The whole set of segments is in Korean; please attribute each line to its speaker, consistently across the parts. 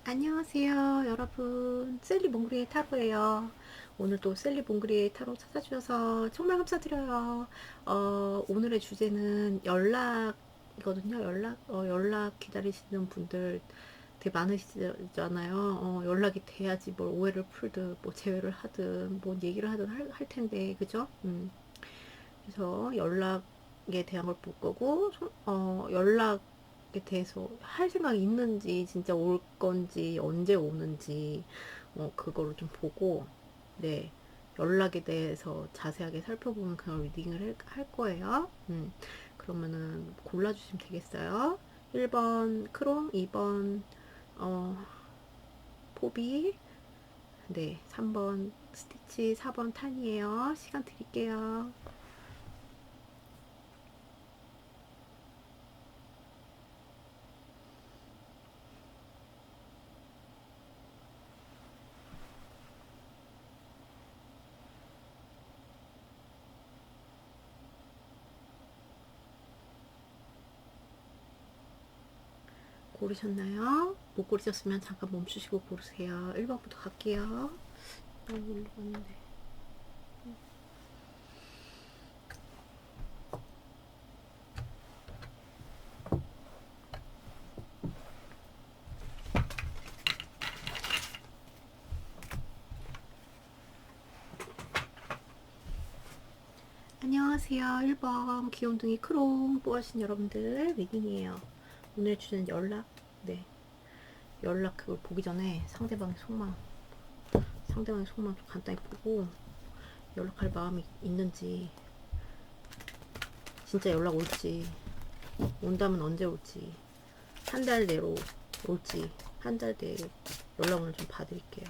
Speaker 1: 안녕하세요, 여러분. 셀리 몽그리의 타로예요. 오늘도 셀리 몽그리의 타로 찾아주셔서 정말 감사드려요. 오늘의 주제는 연락이거든요. 연락 기다리시는 분들 되게 많으시잖아요. 연락이 돼야지 뭘 오해를 풀든, 뭐 재회를 하든, 뭔 얘기를 하든 할 텐데, 그죠? 그래서 연락에 대한 걸 볼 거고, 연락에 대해서 할 생각이 있는지, 진짜 올 건지, 언제 오는지, 그거를 좀 보고, 네, 연락에 대해서 자세하게 살펴보는 그런 리딩을 할 거예요. 그러면은 골라주시면 되겠어요. 1번 크롱, 2번, 포비, 네, 3번 스티치, 4번 탄이에요. 시간 드릴게요. 고르셨나요? 못 고르셨으면 잠깐 멈추시고 고르세요. 1번부터 갈게요. 너무 올리는데. 안녕하세요. 1번 귀염둥이 크롱 뽑아주신 여러분들 리딩이에요. 오늘 주제는 연락. 네. 연락 그걸 보기 전에 상대방의 속마음 좀 간단히 보고 연락할 마음이 있는지, 진짜 연락 올지, 온다면 언제 올지, 한 달 내로 올지, 한 달 내에 연락을 좀 봐드릴게요.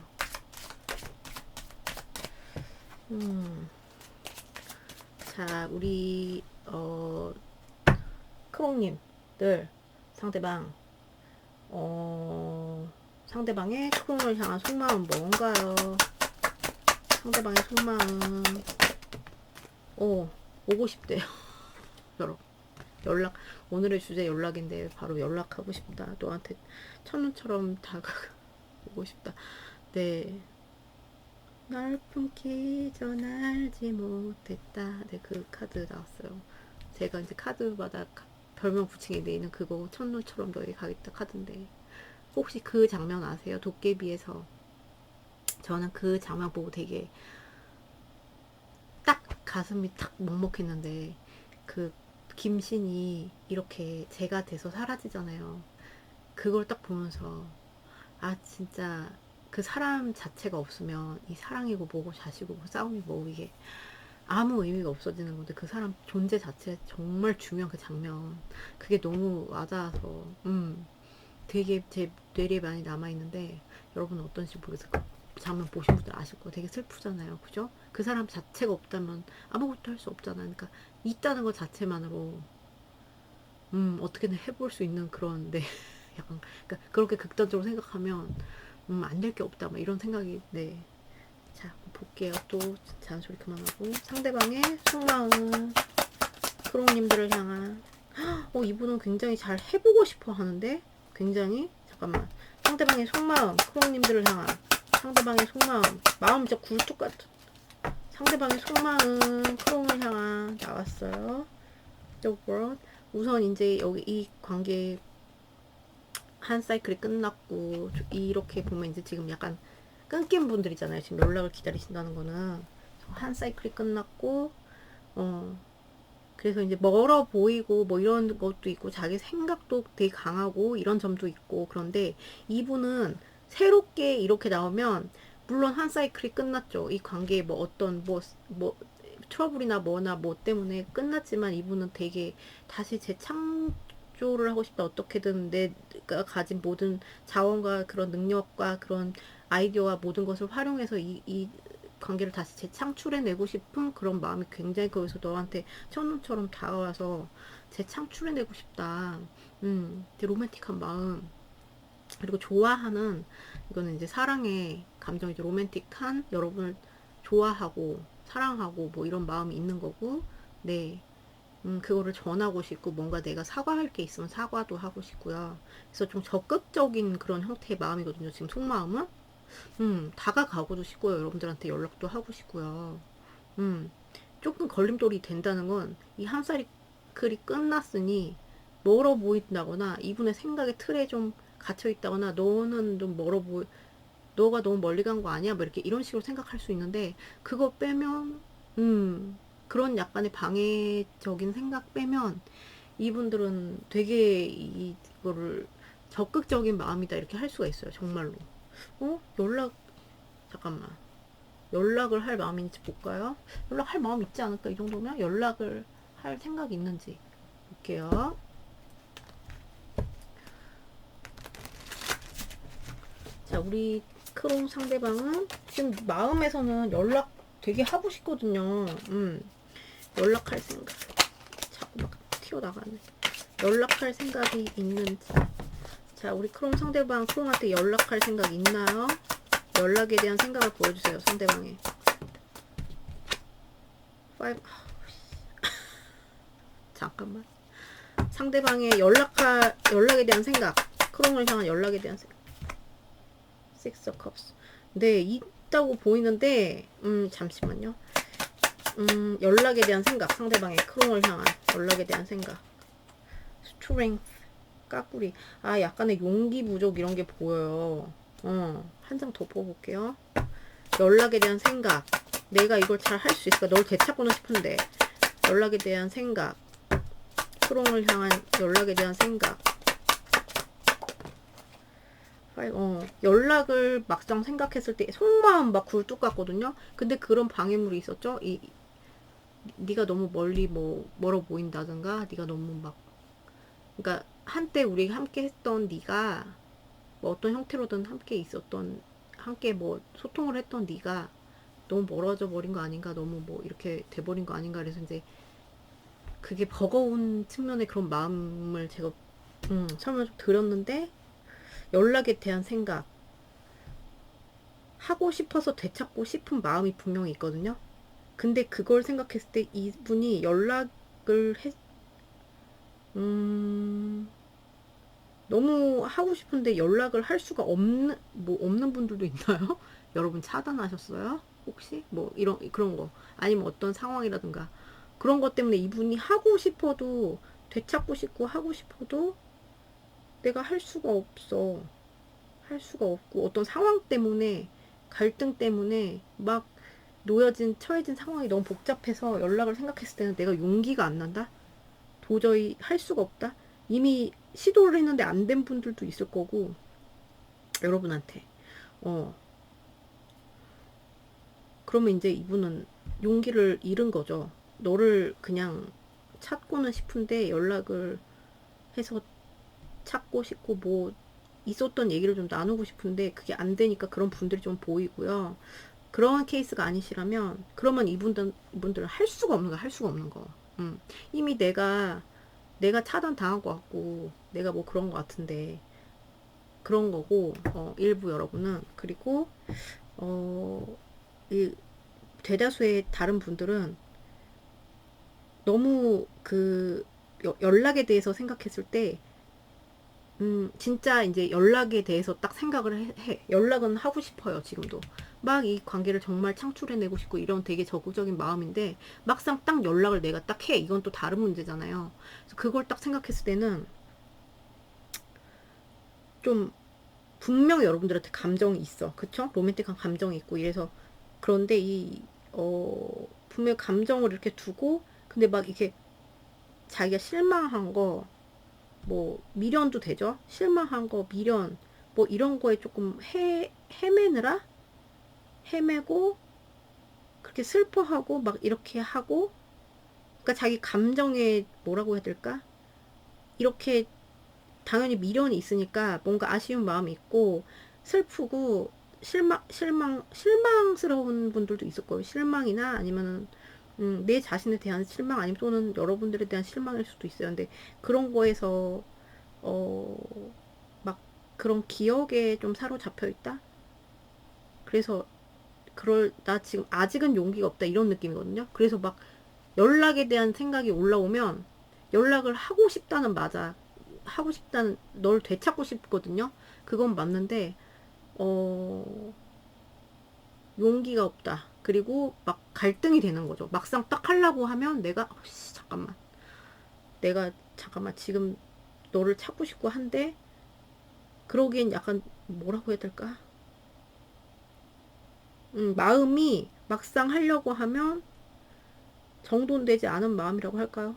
Speaker 1: 자, 우리 크롱님들 상대방 상대방의 크롱을 향한 속마음 뭔가요? 상대방의 속마음 오고 싶대요. 여러분, 연락, 오늘의 주제 연락인데 바로 연락하고 싶다. 너한테 첫눈처럼 다가오고 싶다. 네, 날 품기 전 알지 못했다. 네, 그 카드 나왔어요. 제가 이제 카드마다 별명 붙이게 돼 있는 그거 첫눈처럼 너에게 가겠다 카드인데, 혹시 그 장면 아세요? 도깨비에서. 저는 그 장면 보고 되게 딱 가슴이 탁 먹먹했는데, 그 김신이 이렇게 제가 돼서 사라지잖아요. 그걸 딱 보면서 아 진짜 그 사람 자체가 없으면 이 사랑이고 뭐고 자식이고 뭐 싸움이 뭐 이게 아무 의미가 없어지는 건데, 그 사람 존재 자체 정말 중요한 그 장면, 그게 너무 와닿아서 되게 제 뇌리에 많이 남아있는데, 여러분은 어떤지 모르겠어요. 그 장면 보신 분들 아실 거예요. 되게 슬프잖아요. 그죠? 그 사람 자체가 없다면 아무것도 할 수 없잖아요. 그러니까 있다는 것 자체만으로 어떻게든 해볼 수 있는 그런, 네. 약간, 그러니까 그렇게 극단적으로 생각하면 안 될 게 없다 막 이런 생각이, 네. 자, 볼게요. 또 잔소리 그만하고, 상대방의 속마음, 크롱님들을 향한, 이분은 굉장히 잘 해보고 싶어 하는데, 굉장히, 잠깐만, 상대방의 속마음, 크롱님들을 향한, 상대방의 속마음, 마음 진짜 굴뚝 같은, 상대방의 속마음, 크롱을 향한, 나왔어요. The world. 우선 이제 여기 이 관계 한 사이클이 끝났고, 이렇게 보면 이제 지금 약간 끊긴 분들이잖아요. 지금 연락을 기다리신다는 거는 한 사이클이 끝났고, 어 그래서 이제 멀어 보이고 뭐 이런 것도 있고, 자기 생각도 되게 강하고 이런 점도 있고, 그런데 이분은 새롭게 이렇게 나오면, 물론 한 사이클이 끝났죠. 이 관계에 뭐 어떤 뭐 트러블이나 뭐나 뭐 때문에 끝났지만, 이분은 되게 다시 재창조를 하고 싶다. 어떻게든 내가 가진 모든 자원과 그런 능력과 그런 아이디어와 모든 것을 활용해서 이 관계를 다시 재창출해내고 싶은 그런 마음이 굉장히, 거기서 너한테 첫눈처럼 다가와서 재창출해내고 싶다. 되게 로맨틱한 마음. 그리고 좋아하는, 이거는 이제 사랑의 감정이죠. 로맨틱한, 여러분을 좋아하고 사랑하고 뭐 이런 마음이 있는 거고, 네. 그거를 전하고 싶고, 뭔가 내가 사과할 게 있으면 사과도 하고 싶고요. 그래서 좀 적극적인 그런 형태의 마음이거든요. 지금 속마음은. 다가가고도 싶고요. 여러분들한테 연락도 하고 싶고요. 음, 조금 걸림돌이 된다는 건 이 한 살이 글이 끝났으니 멀어 보인다거나 이분의 생각의 틀에 좀 갇혀 있다거나 너는 좀 멀어 보이 너가 너무 멀리 간 거 아니야? 뭐 이렇게 이런 식으로 생각할 수 있는데 그거 빼면 그런 약간의 방해적인 생각 빼면 이분들은 되게 이거를 적극적인 마음이다 이렇게 할 수가 있어요. 정말로. 연락 잠깐만. 연락을 할 마음인지 볼까요? 연락할 마음 있지 않을까? 이 정도면 연락을 할 생각이 있는지 볼게요. 자, 우리 크롱 상대방은 지금 마음에서는 연락 되게 하고 싶거든요. 연락할 생각. 자꾸 막 튀어나가네. 연락할 생각이 있는지. 자, 우리 크롱 상대방 크롱한테 연락할 생각 있나요? 연락에 대한 생각을 보여주세요. 상대방의. 5. 잠깐만. 상대방의 연락에 대한 생각. 크롱을 향한 연락에 대한 생각. Six of Cups. 네, 있다고 보이는데, 잠시만요. 연락에 대한 생각. 상대방의 크롱을 향한 연락에 대한 생각. Strength. 까꾸리. 아, 약간의 용기 부족 이런 게 보여요. 한 장 더 뽑아볼게요. 연락에 대한 생각. 내가 이걸 잘 할 수 있을까? 널 되찾고는 싶은데. 연락에 대한 생각. 크롱을 향한 연락에 대한 생각. 연락을 막상 생각했을 때 속마음 막 굴뚝 같거든요. 근데 그런 방해물이 있었죠. 네가 너무 멀어 보인다든가, 네가 너무 막, 그러니까 한때 우리 함께 했던 네가 뭐 어떤 형태로든 함께 뭐 소통을 했던 네가 너무 멀어져 버린 거 아닌가, 너무 뭐 이렇게 돼버린 거 아닌가, 그래서 이제 그게 버거운 측면의 그런 마음을 제가 설명을 좀 드렸는데, 연락에 대한 생각, 하고 싶어서 되찾고 싶은 마음이 분명히 있거든요. 근데 그걸 생각했을 때 이분이 연락을 너무 하고 싶은데 연락을 할 수가 없는 분들도 있나요? 여러분 차단하셨어요? 혹시? 뭐, 그런 거. 아니면 어떤 상황이라든가. 그런 것 때문에 이분이 하고 싶어도, 되찾고 싶고 하고 싶어도 내가 할 수가 없어. 할 수가 없고, 어떤 상황 때문에, 갈등 때문에 막 처해진 상황이 너무 복잡해서 연락을 생각했을 때는 내가 용기가 안 난다? 도저히 할 수가 없다? 이미 시도를 했는데 안 된 분들도 있을 거고, 여러분한테. 그러면 이제 이분은 용기를 잃은 거죠. 너를 그냥 찾고는 싶은데 연락을 해서 찾고 싶고, 뭐, 있었던 얘기를 좀 나누고 싶은데 그게 안 되니까 그런 분들이 좀 보이고요. 그런 케이스가 아니시라면 그러면 이분들은 할 수가 없는 거, 할 수가 없는 거. 이미 내가 차단 당한 것 같고 내가 뭐 그런 것 같은데 그런 거고, 일부 여러분은. 그리고 이 대다수의 다른 분들은 너무 연락에 대해서 생각했을 때 진짜 이제 연락에 대해서 딱 생각을 해. 연락은 하고 싶어요, 지금도. 막 이 관계를 정말 창출해내고 싶고 이런 되게 적극적인 마음인데 막상 딱 연락을 내가 딱 해. 이건 또 다른 문제잖아요. 그래서 그걸 딱 생각했을 때는 좀 분명히 여러분들한테 감정이 있어. 그쵸? 로맨틱한 감정이 있고 이래서. 그런데 분명히 감정을 이렇게 두고 근데 막 이렇게 자기가 실망한 거, 뭐 미련도 되죠. 실망한 거, 미련, 뭐 이런 거에 조금 헤매느라 헤매고 그렇게 슬퍼하고 막 이렇게 하고, 그러니까 자기 감정에 뭐라고 해야 될까? 이렇게 당연히 미련이 있으니까 뭔가 아쉬운 마음이 있고 슬프고 실망스러운 분들도 있을 거예요. 실망이나 아니면은 내 자신에 대한 실망, 아니면 또는 여러분들에 대한 실망일 수도 있어요. 근데 그런 거에서 막 그런 기억에 좀 사로잡혀 있다. 그래서 나 지금 아직은 용기가 없다 이런 느낌이거든요. 그래서 막 연락에 대한 생각이 올라오면 연락을 하고 싶다는 맞아. 하고 싶다는, 널 되찾고 싶거든요. 그건 맞는데 어 용기가 없다. 그리고 막 갈등이 되는 거죠. 막상 딱 하려고 하면 내가 잠깐만, 내가 잠깐만 지금 너를 찾고 싶고 한데, 그러기엔 약간 뭐라고 해야 될까? 마음이 막상 하려고 하면 정돈되지 않은 마음이라고 할까요?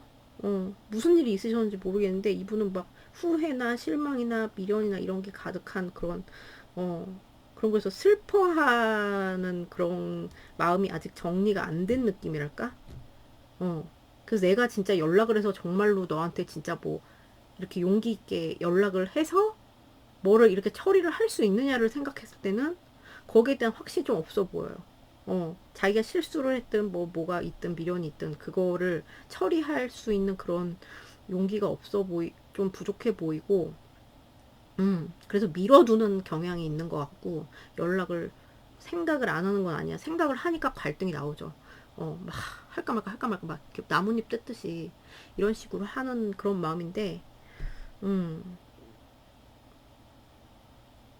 Speaker 1: 무슨 일이 있으셨는지 모르겠는데 이분은 막 후회나 실망이나 미련이나 이런 게 가득한 그런 어 그런 거에서 슬퍼하는 그런 마음이 아직 정리가 안 된 느낌이랄까? 그래서 내가 진짜 연락을 해서 정말로 너한테 진짜 뭐 이렇게 용기 있게 연락을 해서 뭐를 이렇게 처리를 할 수 있느냐를 생각했을 때는 거기에 대한 확신이 좀 없어 보여요. 자기가 실수를 했든 뭐가 있든 미련이 있든 그거를 처리할 수 있는 그런 용기가 없어 좀 부족해 보이고, 그래서 밀어두는 경향이 있는 것 같고, 연락을 생각을 안 하는 건 아니야. 생각을 하니까 갈등이 나오죠. 막 할까 말까 할까 말까 막 이렇게 나뭇잎 뜯듯이 이런 식으로 하는 그런 마음인데,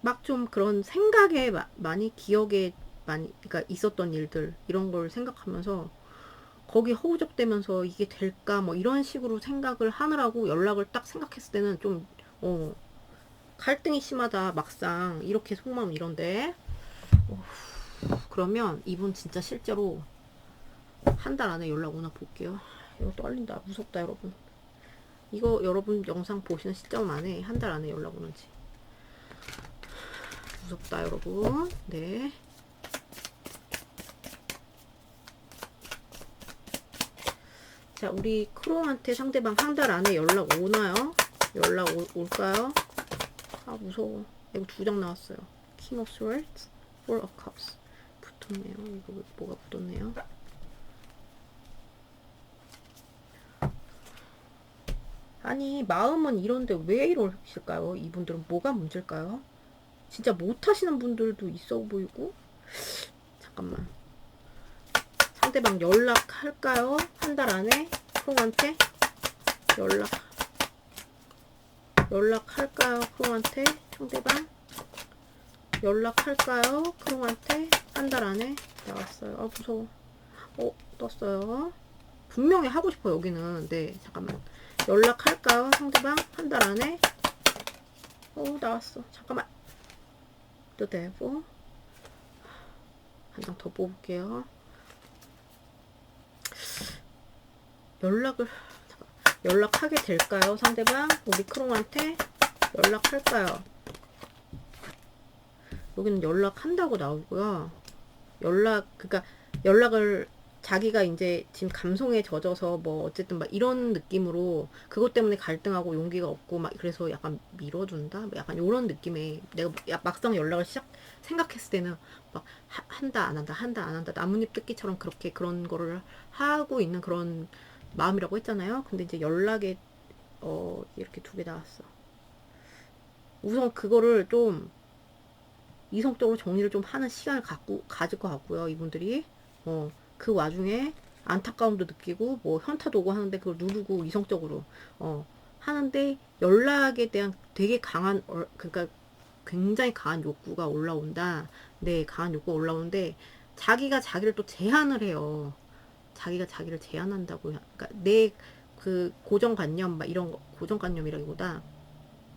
Speaker 1: 막 좀 그런 생각에 많이 기억에 많이 그러니까 있었던 일들 이런 걸 생각하면서 거기 허우적대면서 이게 될까 뭐 이런 식으로 생각을 하느라고 연락을 딱 생각했을 때는 좀 어, 갈등이 심하다. 막상 이렇게 속마음 이런데 그러면 이분 진짜 실제로 한 달 안에 연락 오나 볼게요. 이거 떨린다. 무섭다 여러분. 이거 여러분 영상 보시는 시점 안에 한 달 안에 연락 오는지. 무섭다 여러분. 네. 자, 우리 크롱한테 상대방 한 달 안에 연락 오나요? 연락 올까요? 아, 무서워. 이거 두 장 나왔어요. King of Swords, Four of Cups. 붙었네요. 이거 뭐가 붙었네요? 아니, 마음은 이런데 왜 이러실까요? 이분들은 뭐가 문제일까요? 진짜 못하시는 분들도 있어 보이고. 잠깐만. 상대방 연락할까요? 한 달 안에 크롱한테 연락할까요? 크롱한테 상대방 연락할까요? 크롱한테 한 달 안에 나왔어요. 아 무서워. 떴어요. 분명히 하고 싶어 여기는. 네 잠깐만. 연락할까요? 상대방 한 달 안에. 나왔어. 잠깐만. 또 대고 한 장 더 뽑을게요. 연락하게 될까요? 상대방 우리 크롱한테 연락할까요? 여기는 연락한다고 나오고요. 그러니까 연락을 자기가 이제 지금 감성에 젖어서 뭐 어쨌든 막 이런 느낌으로 그것 때문에 갈등하고 용기가 없고 막 그래서 약간 밀어둔다? 약간 이런 느낌에 내가 막상 연락을 생각했을 때는 막 한다 안 한다 한다 안 한다 나뭇잎 뜯기처럼 그렇게 그런 거를 하고 있는 그런 마음이라고 했잖아요. 근데 이제 연락에 이렇게 두 개 나왔어. 우선 그거를 좀 이성적으로 정리를 좀 하는 시간을 가질 것 같고요. 이분들이 그 와중에 안타까움도 느끼고 뭐 현타도 오고 하는데 그걸 누르고 이성적으로 하는데 연락에 대한 되게 강한 그러니까 굉장히 강한 욕구가 올라온다. 네, 강한 욕구가 올라오는데 자기가 자기를 또 제한을 해요. 자기가 자기를 제한한다고. 그러니까 내 그 고정관념 막 이런 거 고정관념이라기보다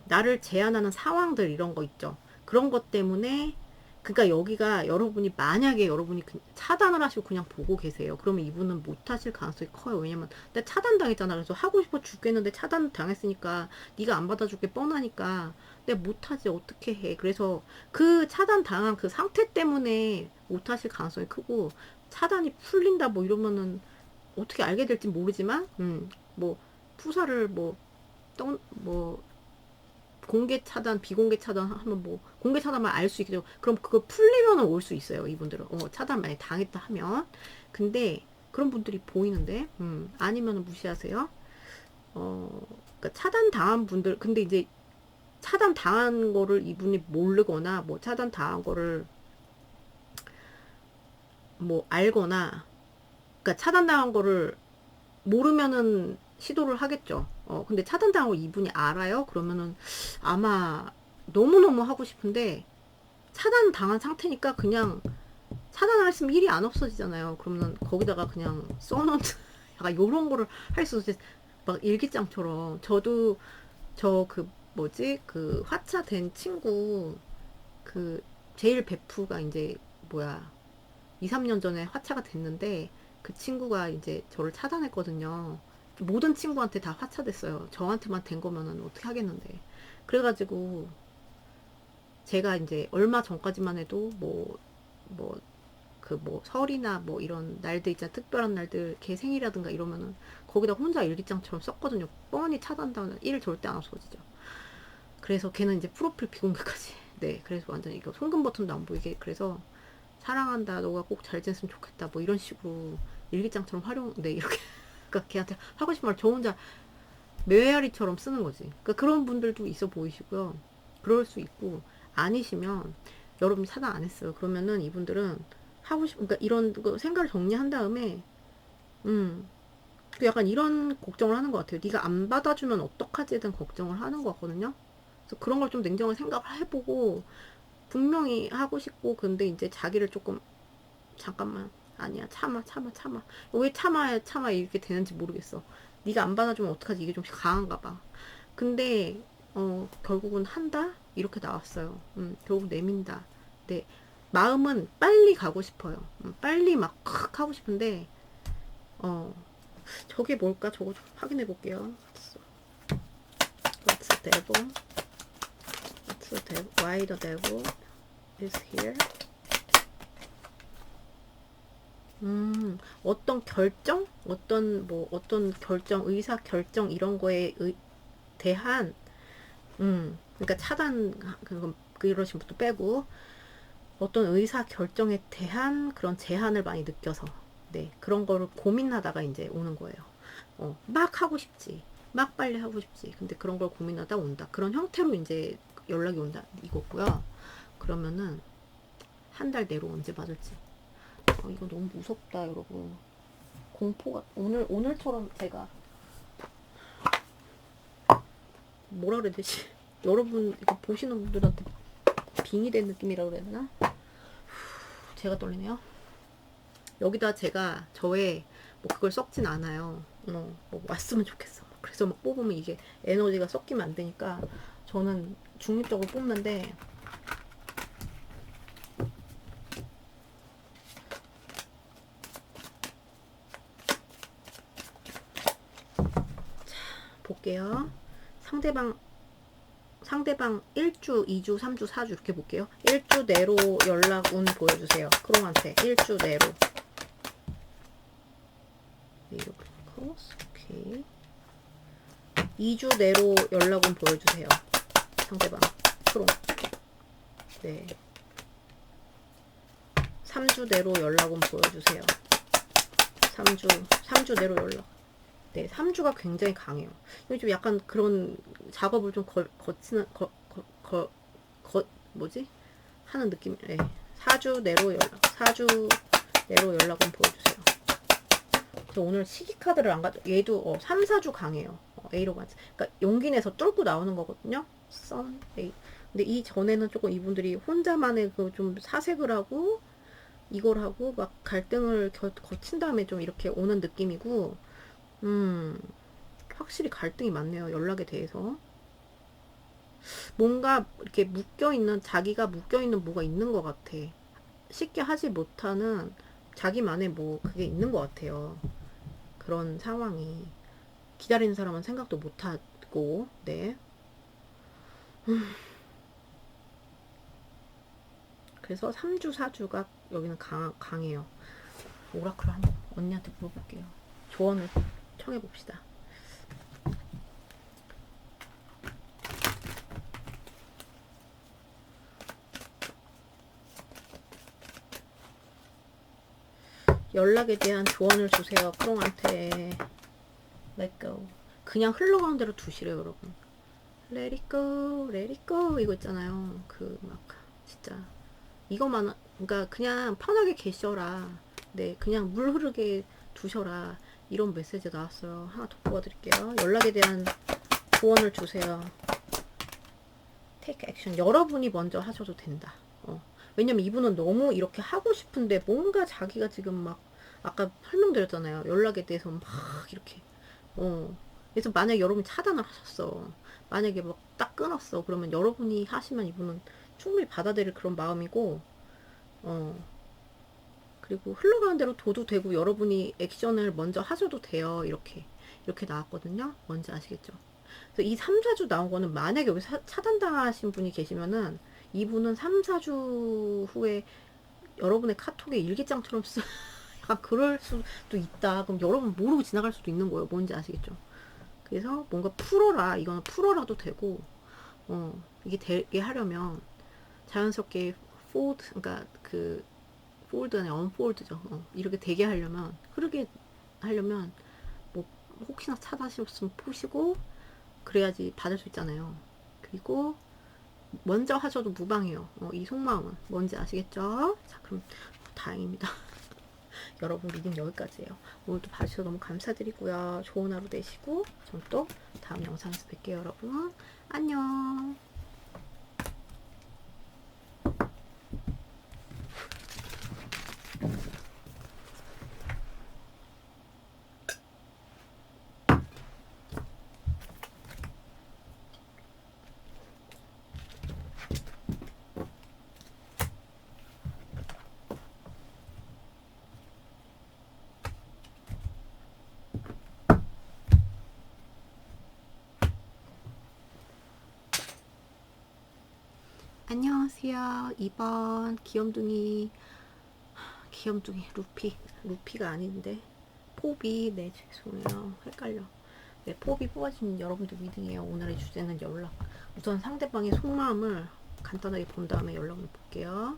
Speaker 1: 나를 제한하는 상황들 이런 거 있죠. 그런 것 때문에 그러니까 여기가 여러분이 만약에 여러분이 차단을 하시고 그냥 보고 계세요. 그러면 이분은 못 하실 가능성이 커요. 왜냐면 내가 차단당했잖아. 그래서 하고 싶어 죽겠는데 차단 당했으니까 네가 안 받아줄 게 뻔하니까 내가 못 하지 어떻게 해. 그래서 그 차단 당한 그 상태 때문에 못 하실 가능성이 크고 차단이 풀린다 뭐 이러면은 어떻게 알게 될지 모르지만 뭐 푸사를 뭐 공개 차단, 비공개 차단 하면 뭐 공개 차단만 알 수 있겠죠. 그럼 그거 풀리면은 올 수 있어요. 이분들은 차단 만약 당했다 하면. 근데 그런 분들이 보이는데 아니면은 무시하세요. 그러니까 차단 당한 분들 근데 이제 차단 당한 거를 이분이 모르거나 뭐 차단 당한 거를 뭐 알거나 그러니까 차단 당한 거를 모르면은 시도를 하겠죠. 근데 차단당하고 이분이 알아요? 그러면은 아마 너무너무 하고 싶은데 차단 당한 상태니까 그냥 차단을 했으면 일이 안 없어지잖아요. 그러면 거기다가 그냥 써놓는 약간 요런 거를 할 수 있지. 막 일기장처럼 저도 저 그 뭐지 그 화차된 친구 그 제일 베프가 이제 뭐야 2, 3년 전에 화차가 됐는데 그 친구가 이제 저를 차단했거든요. 모든 친구한테 다 화차됐어요. 저한테만 된 거면은 어떻게 하겠는데. 그래가지고 제가 이제 얼마 전까지만 해도 뭐 설이나 뭐 이런 날들 있잖아. 특별한 날들 걔 생일이라든가 이러면은 거기다 혼자 일기장처럼 썼거든요. 뻔히 차단당하면 일 절대 안 없어지죠. 그래서 걔는 이제 프로필 비공개까지. 네, 그래서 완전 이거 송금 버튼도 안 보이게. 그래서 사랑한다, 너가 꼭 잘 지냈으면 좋겠다, 뭐 이런 식으로 일기장처럼 활용, 네 이렇게. 그러니까 걔한테 하고 싶은 말 저 혼자 메아리처럼 쓰는 거지. 그러니까 그런 분들도 있어 보이시고요. 그럴 수 있고 아니시면 여러분이 차단 안 했어요. 그러면은 이분들은 하고 싶, 그러니까 이런 거 생각을 정리한 다음에 그 약간 이런 걱정을 하는 것 같아요. 네가 안 받아주면 어떡하지에 대한 걱정을 하는 것 같거든요. 그래서 그런 걸 좀 냉정하게 생각을 해보고 분명히 하고 싶고 근데 이제 자기를 조금 잠깐만 아니야 참아 왜 참아 이렇게 되는지 모르겠어. 네가 안 받아주면 어떡하지 이게 좀 강한가 봐. 근데 결국은 한다 이렇게 나왔어요. 결국 내민다. 네 마음은 빨리 가고 싶어요. 빨리 막 하고 싶은데 어 저게 뭘까 저거 좀 확인해 볼게요. What's the devil? What's the devil? Why the devil is here? 어떤 결정? 어떤 결정, 의사 결정 이런 거에 대한, 그러니까 차단, 그러신 분도 빼고, 어떤 의사 결정에 대한 그런 제한을 많이 느껴서, 네, 그런 거를 고민하다가 이제 오는 거예요. 막 하고 싶지. 막 빨리 하고 싶지. 근데 그런 걸 고민하다 온다. 그런 형태로 이제 연락이 온다. 이거고요. 그러면은, 한 달 내로 언제 받을지. 이거 너무 무섭다, 여러분. 공포가 오늘처럼 제가 뭐라 그래야 되지? 여러분 이거 보시는 분들한테 빙의 된 느낌이라 그래야 되나? 제가 떨리네요. 여기다 제가 저의 뭐 그걸 썩진 않아요. 뭐 왔으면 좋겠어. 그래서 막 뽑으면 이게 에너지가 섞이면 안 되니까 저는 중립적으로 뽑는데 볼게요. 상대방 1주, 2주, 3주, 4주 이렇게 볼게요. 1주 내로 연락 운 보여주세요. 크롱한테 1주 내로. 오케이. 2주 내로 연락 운 보여주세요. 상대방 크롱. 네. 3주 내로 연락 운 보여주세요. 3주 내로 연락. 네, 3주가 굉장히 강해요. 이거 좀 약간 그런 작업을 좀 거치는, 뭐지? 하는 느낌, 네. 4주 내로 연락, 4주 내로 연락은 보여주세요. 저 오늘 시기카드를 안 가져, 얘도 3, 4주 강해요. A로 가지. 그러니까 용기 내서 뚫고 나오는 거거든요. 선, A. 근데 이 전에는 조금 이분들이 혼자만의 그 좀 사색을 하고, 이걸 하고, 막 갈등을 거친 다음에 좀 이렇게 오는 느낌이고, 확실히 갈등이 많네요. 연락에 대해서. 뭔가 이렇게 자기가 묶여있는 뭐가 있는 것 같아. 쉽게 하지 못하는 자기만의 뭐, 그게 있는 것 같아요. 그런 상황이. 기다리는 사람은 생각도 못하고, 네. 그래서 3주, 4주가 여기는 강해요. 오라클 한번 언니한테 물어볼게요. 조언을 청해봅시다. 연락에 대한 조언을 주세요. 크롱한테. Let go. 그냥 흘러가는 대로 두시래요, 여러분. Let it go, let it go. 이거 있잖아요. 진짜. 이거만, 그러니까 그냥 편하게 계셔라. 네, 그냥 물 흐르게 두셔라. 이런 메시지 나왔어요. 하나 더 뽑아드릴게요. 연락에 대한 조언을 주세요. take action. 여러분이 먼저 하셔도 된다. 왜냐면 이분은 너무 이렇게 하고 싶은데 뭔가 자기가 지금 막 아까 설명드렸잖아요. 연락에 대해서 막 이렇게 그래서 만약에 여러분이 차단을 하셨어. 만약에 막 딱 끊었어. 그러면 여러분이 하시면 이분은 충분히 받아들일 그런 마음이고 그리고 흘러가는 대로 둬도 되고 여러분이 액션을 먼저 하셔도 돼요. 이렇게 나왔거든요. 뭔지 아시겠죠? 그래서 이 3, 4주 나온 거는 만약에 여기 차단당하신 분이 계시면은 이분은 3, 4주 후에 여러분의 카톡에 일기장처럼 약간 그럴 수도 있다. 그럼 여러분 모르고 지나갈 수도 있는 거예요. 뭔지 아시겠죠? 그래서 뭔가 풀어라. 이거는 풀어라도 되고, 이게 되게 하려면 자연스럽게 fold, 그러니까 그 fold가 아니라 unfold죠. 이렇게 되게 하려면, 흐르게 하려면, 뭐, 혹시나 차단하셨으면 푸시고, 그래야지 받을 수 있잖아요. 그리고 먼저 하셔도 무방해요. 이 속마음은 뭔지 아시겠죠? 자, 그럼 다행입니다. 여러분 리딩 여기까지예요. 오늘도 봐주셔서 너무 감사드리고요. 좋은 하루 되시고 전 또 다음 영상에서 뵐게요. 여러분 안녕. 안녕하세요. 2번 귀염둥이 루피가 아닌데 포비. 네, 죄송해요. 헷갈려. 네, 포비 뽑아주신 여러분들 미팅이에요. 오늘의 주제는 연락. 우선 상대방의 속마음을 간단하게 본 다음에 연락을 볼게요.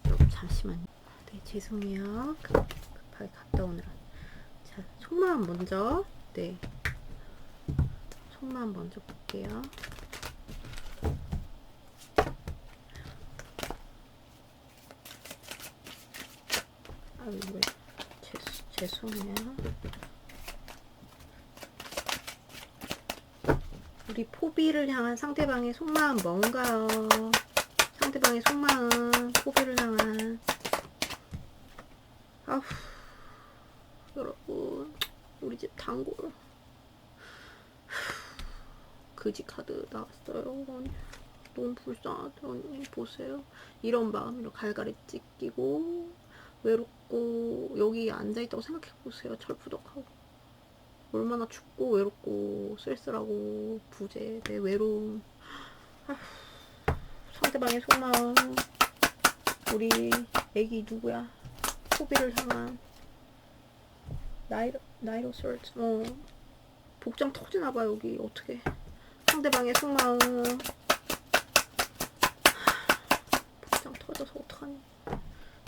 Speaker 1: 여러분 잠시만요. 네, 죄송해요. 급하게 갔다 오느라. 자, 속마음 먼저. 네, 속마음 먼저 볼게요. 아유, 왜 죄송해요. 우리 포비를 향한 상대방의 속마음 뭔가요? 상대방의 속마음, 포비를 향한. 아휴, 여러분, 우리 집 단골 그지 카드 나왔어요. 너무 불쌍하더니 보세요. 이런 마음으로 갈갈이 찢기고 외롭고 여기 앉아있다고 생각해보세요. 철푸덕하고 얼마나 춥고 외롭고 쓸쓸하고 부재 내 외로움. 아휴, 상대방의 속마음. 우리 애기 누구야? 소비를 향한 나이로솔트. 복장 터지나봐 여기. 어떻게 상대방의 속마음. 복장 터져서 어떡하니.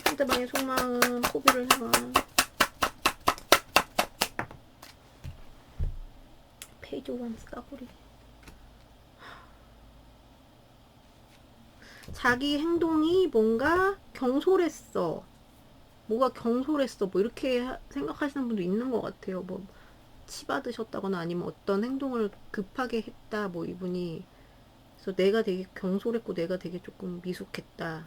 Speaker 1: 상대방의 속마음. 소비를 향한 페이지 1 싸구리. 자기 행동이 뭔가 경솔했어. 뭐가 경솔했어. 뭐 이렇게 생각하시는 분도 있는 것 같아요. 뭐 치받으셨다거나 아니면 어떤 행동을 급하게 했다. 뭐 이분이. 그래서 내가 되게 경솔했고 내가 되게 조금 미숙했다.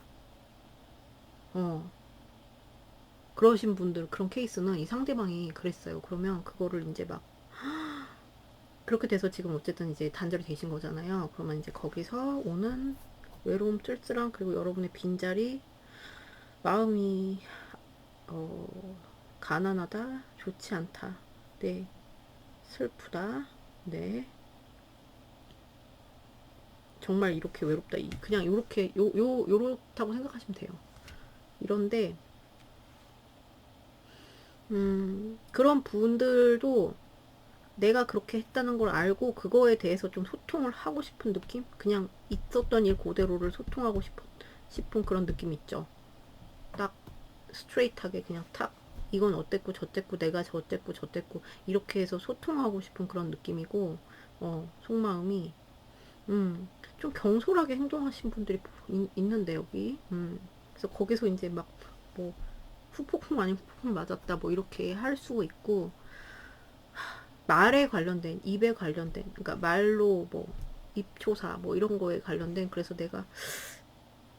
Speaker 1: 그러신 분들, 그런 케이스는 이 상대방이 그랬어요. 그러면 그거를 이제 막 그렇게 돼서 지금 어쨌든 이제 단절이 되신 거잖아요. 그러면 이제 거기서 오는 외로움, 쓸쓸함, 그리고 여러분의 빈자리, 마음이 가난하다, 좋지 않다, 네, 슬프다, 네, 정말 이렇게 외롭다, 그냥 요렇게 요렇다고 생각하시면 돼요. 이런데 그런 분들도 내가 그렇게 했다는 걸 알고 그거에 대해서 좀 소통을 하고 싶은 느낌? 그냥 있었던 일 그대로를 소통하고 싶은 그런 느낌 있죠. 딱 스트레이트하게 그냥 탁 이건 어땠고 저땠고 내가 저땠고 저땠고 이렇게 해서 소통하고 싶은 그런 느낌이고 속마음이 좀 경솔하게 행동하신 분들이 있는데, 여기. 그래서 거기서 이제 막, 뭐, 후폭풍 아닌 후폭풍 맞았다, 뭐, 이렇게 할 수 있고, 말에 관련된, 입에 관련된, 그러니까 말로 뭐, 입초사, 뭐, 이런 거에 관련된, 그래서 내가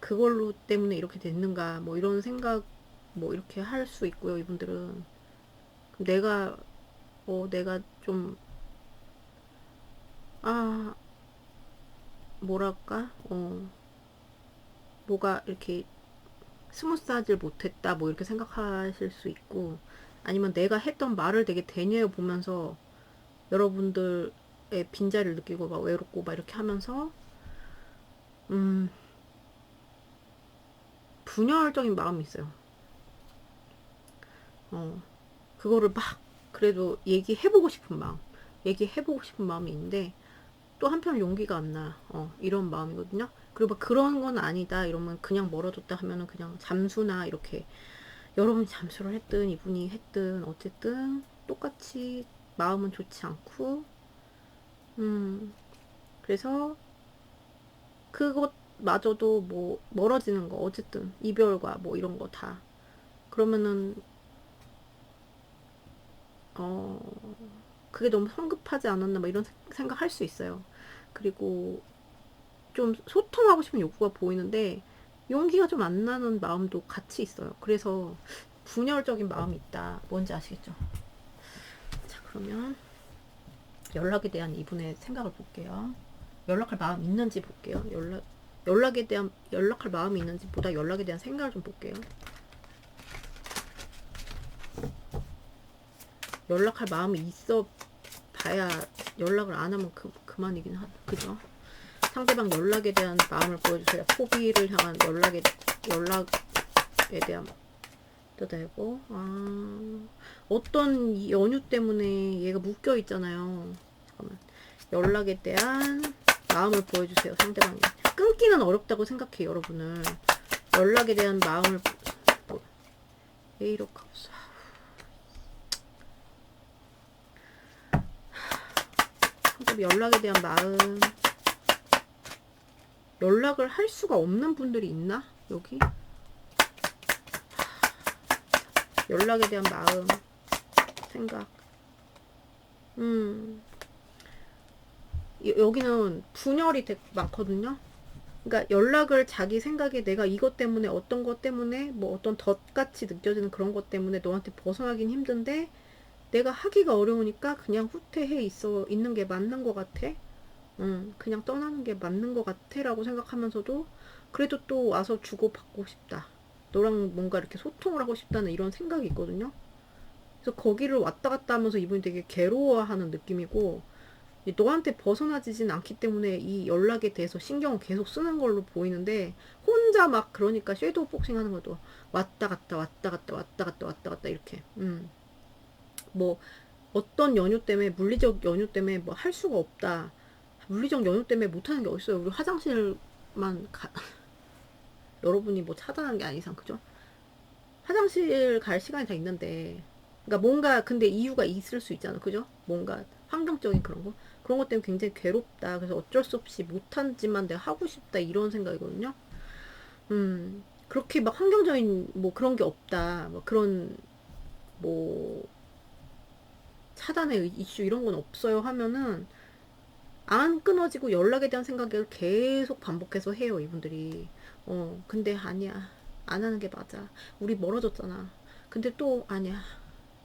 Speaker 1: 그걸로 때문에 이렇게 됐는가, 뭐, 이런 생각, 뭐, 이렇게 할 수 있고요, 이분들은. 내가, 내가 좀, 아, 뭐랄까, 뭐가 이렇게 스무스하질 못했다 뭐 이렇게 생각하실 수 있고 아니면 내가 했던 말을 되게 되뇌어 보면서 여러분들의 빈자리를 느끼고 막 외롭고 막 이렇게 하면서 음 분열적인 마음이 있어요. 그거를 막 그래도 얘기해보고 싶은 마음 얘기해보고 싶은 마음이 있는데 또 한편 용기가 안 나. 이런 마음이거든요. 그리고 막 그런 건 아니다 이러면 그냥 멀어졌다 하면은 그냥 잠수나 이렇게 여러분이 잠수를 했든 이분이 했든 어쨌든 똑같이 마음은 좋지 않고 그래서 그것마저도 뭐 멀어지는 거 어쨌든 이별과 뭐 이런 거 다 그러면은 어 그게 너무 성급하지 않았나 막 이런 생각할 수 있어요. 그리고 좀 소통하고 싶은 욕구가 보이는데 용기가 좀 안 나는 마음도 같이 있어요. 그래서 분열적인 마음이 있다. 뭔지 아시겠죠? 자, 그러면 연락에 대한 이분의 생각을 볼게요. 연락할 마음 있는지 볼게요. 연락에 대한 연락할 마음이 있는지 보다 연락에 대한 생각을 좀 볼게요. 연락할 마음이 있어 봐야 연락을 안 하면 그만이긴 그죠? 상대방 연락에 대한 마음을 보여주세요. 포기를 향한 연락에 대한 되고 어떤 연유 때문에 얘가 묶여 있잖아요. 잠깐만. 연락에 대한 마음을 보여주세요. 상대방이 끊기는 어렵다고 생각해요. 여러분을 연락에 대한 마음을 왜 이렇게 없어. 연락에 대한 마음 연락을 할 수가 없는 분들이 있나? 여기 연락에 대한 마음 생각 여기는 분열이 되게 많거든요. 그러니까 연락을 자기 생각에 내가 이것 때문에 어떤 것 때문에 뭐 어떤 덫같이 느껴지는 그런 것 때문에 너한테 벗어나긴 힘든데 내가 하기가 어려우니까 그냥 후퇴해 있는 게 맞는 것 같아. 그냥 떠나는 게 맞는 것 같아 라고 생각하면서도 그래도 또 와서 주고받고 싶다. 너랑 뭔가 이렇게 소통을 하고 싶다는 이런 생각이 있거든요. 그래서 거기를 왔다 갔다 하면서 이분이 되게 괴로워하는 느낌이고 너한테 벗어나지진 않기 때문에 이 연락에 대해서 신경을 계속 쓰는 걸로 보이는데 혼자 막 그러니까 섀도우 복싱 하는 것도 왔다 갔다 왔다 갔다 왔다 갔다 왔다 갔다 이렇게 뭐 어떤 연유 때문에 물리적 연유 때문에 뭐 할 수가 없다 물리적 연유 때문에 못하는 게 어딨어요. 우리 화장실만 여러분이 뭐 차단한 게 아닌 이상 그죠? 화장실 갈 시간이 다 있는데 그러니까 뭔가 근데 이유가 있을 수 있잖아 그죠? 뭔가 환경적인 그런 것 때문에 굉장히 괴롭다. 그래서 어쩔 수 없이 못하지만 내가 하고 싶다 이런 생각이거든요. 그렇게 막 환경적인 뭐 그런 게 없다. 뭐 그런 뭐 차단의 이슈 이런 건 없어요 하면은 안 끊어지고 연락에 대한 생각을 계속 반복해서 해요 이분들이. 근데 아니야 안 하는 게 맞아. 우리 멀어졌잖아. 근데 또 아니야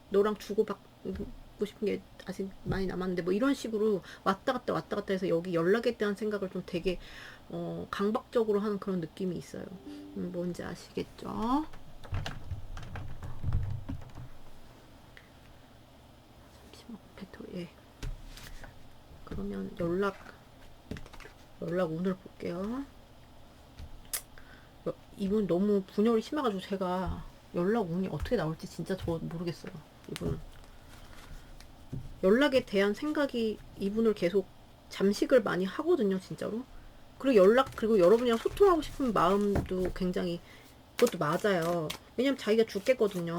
Speaker 1: 너랑 주고받고 싶은 게 아직 많이 남았는데 뭐 이런 식으로 왔다 갔다 해서 여기 연락에 대한 생각을 좀 되게 강박적으로 하는 그런 느낌이 있어요. 뭔지 아시겠죠? 잠시만 예. 그러면 연락 오늘 볼게요. 이분 너무 분열이 심해가지고 제가 연락 운이 어떻게 나올지 진짜 저 모르겠어요. 이분은 연락에 대한 생각이 이분을 계속 잠식을 많이 하거든요, 진짜로. 그리고 여러분이랑 소통하고 싶은 마음도 굉장히 그것도 맞아요. 왜냐면 자기가 죽겠거든요.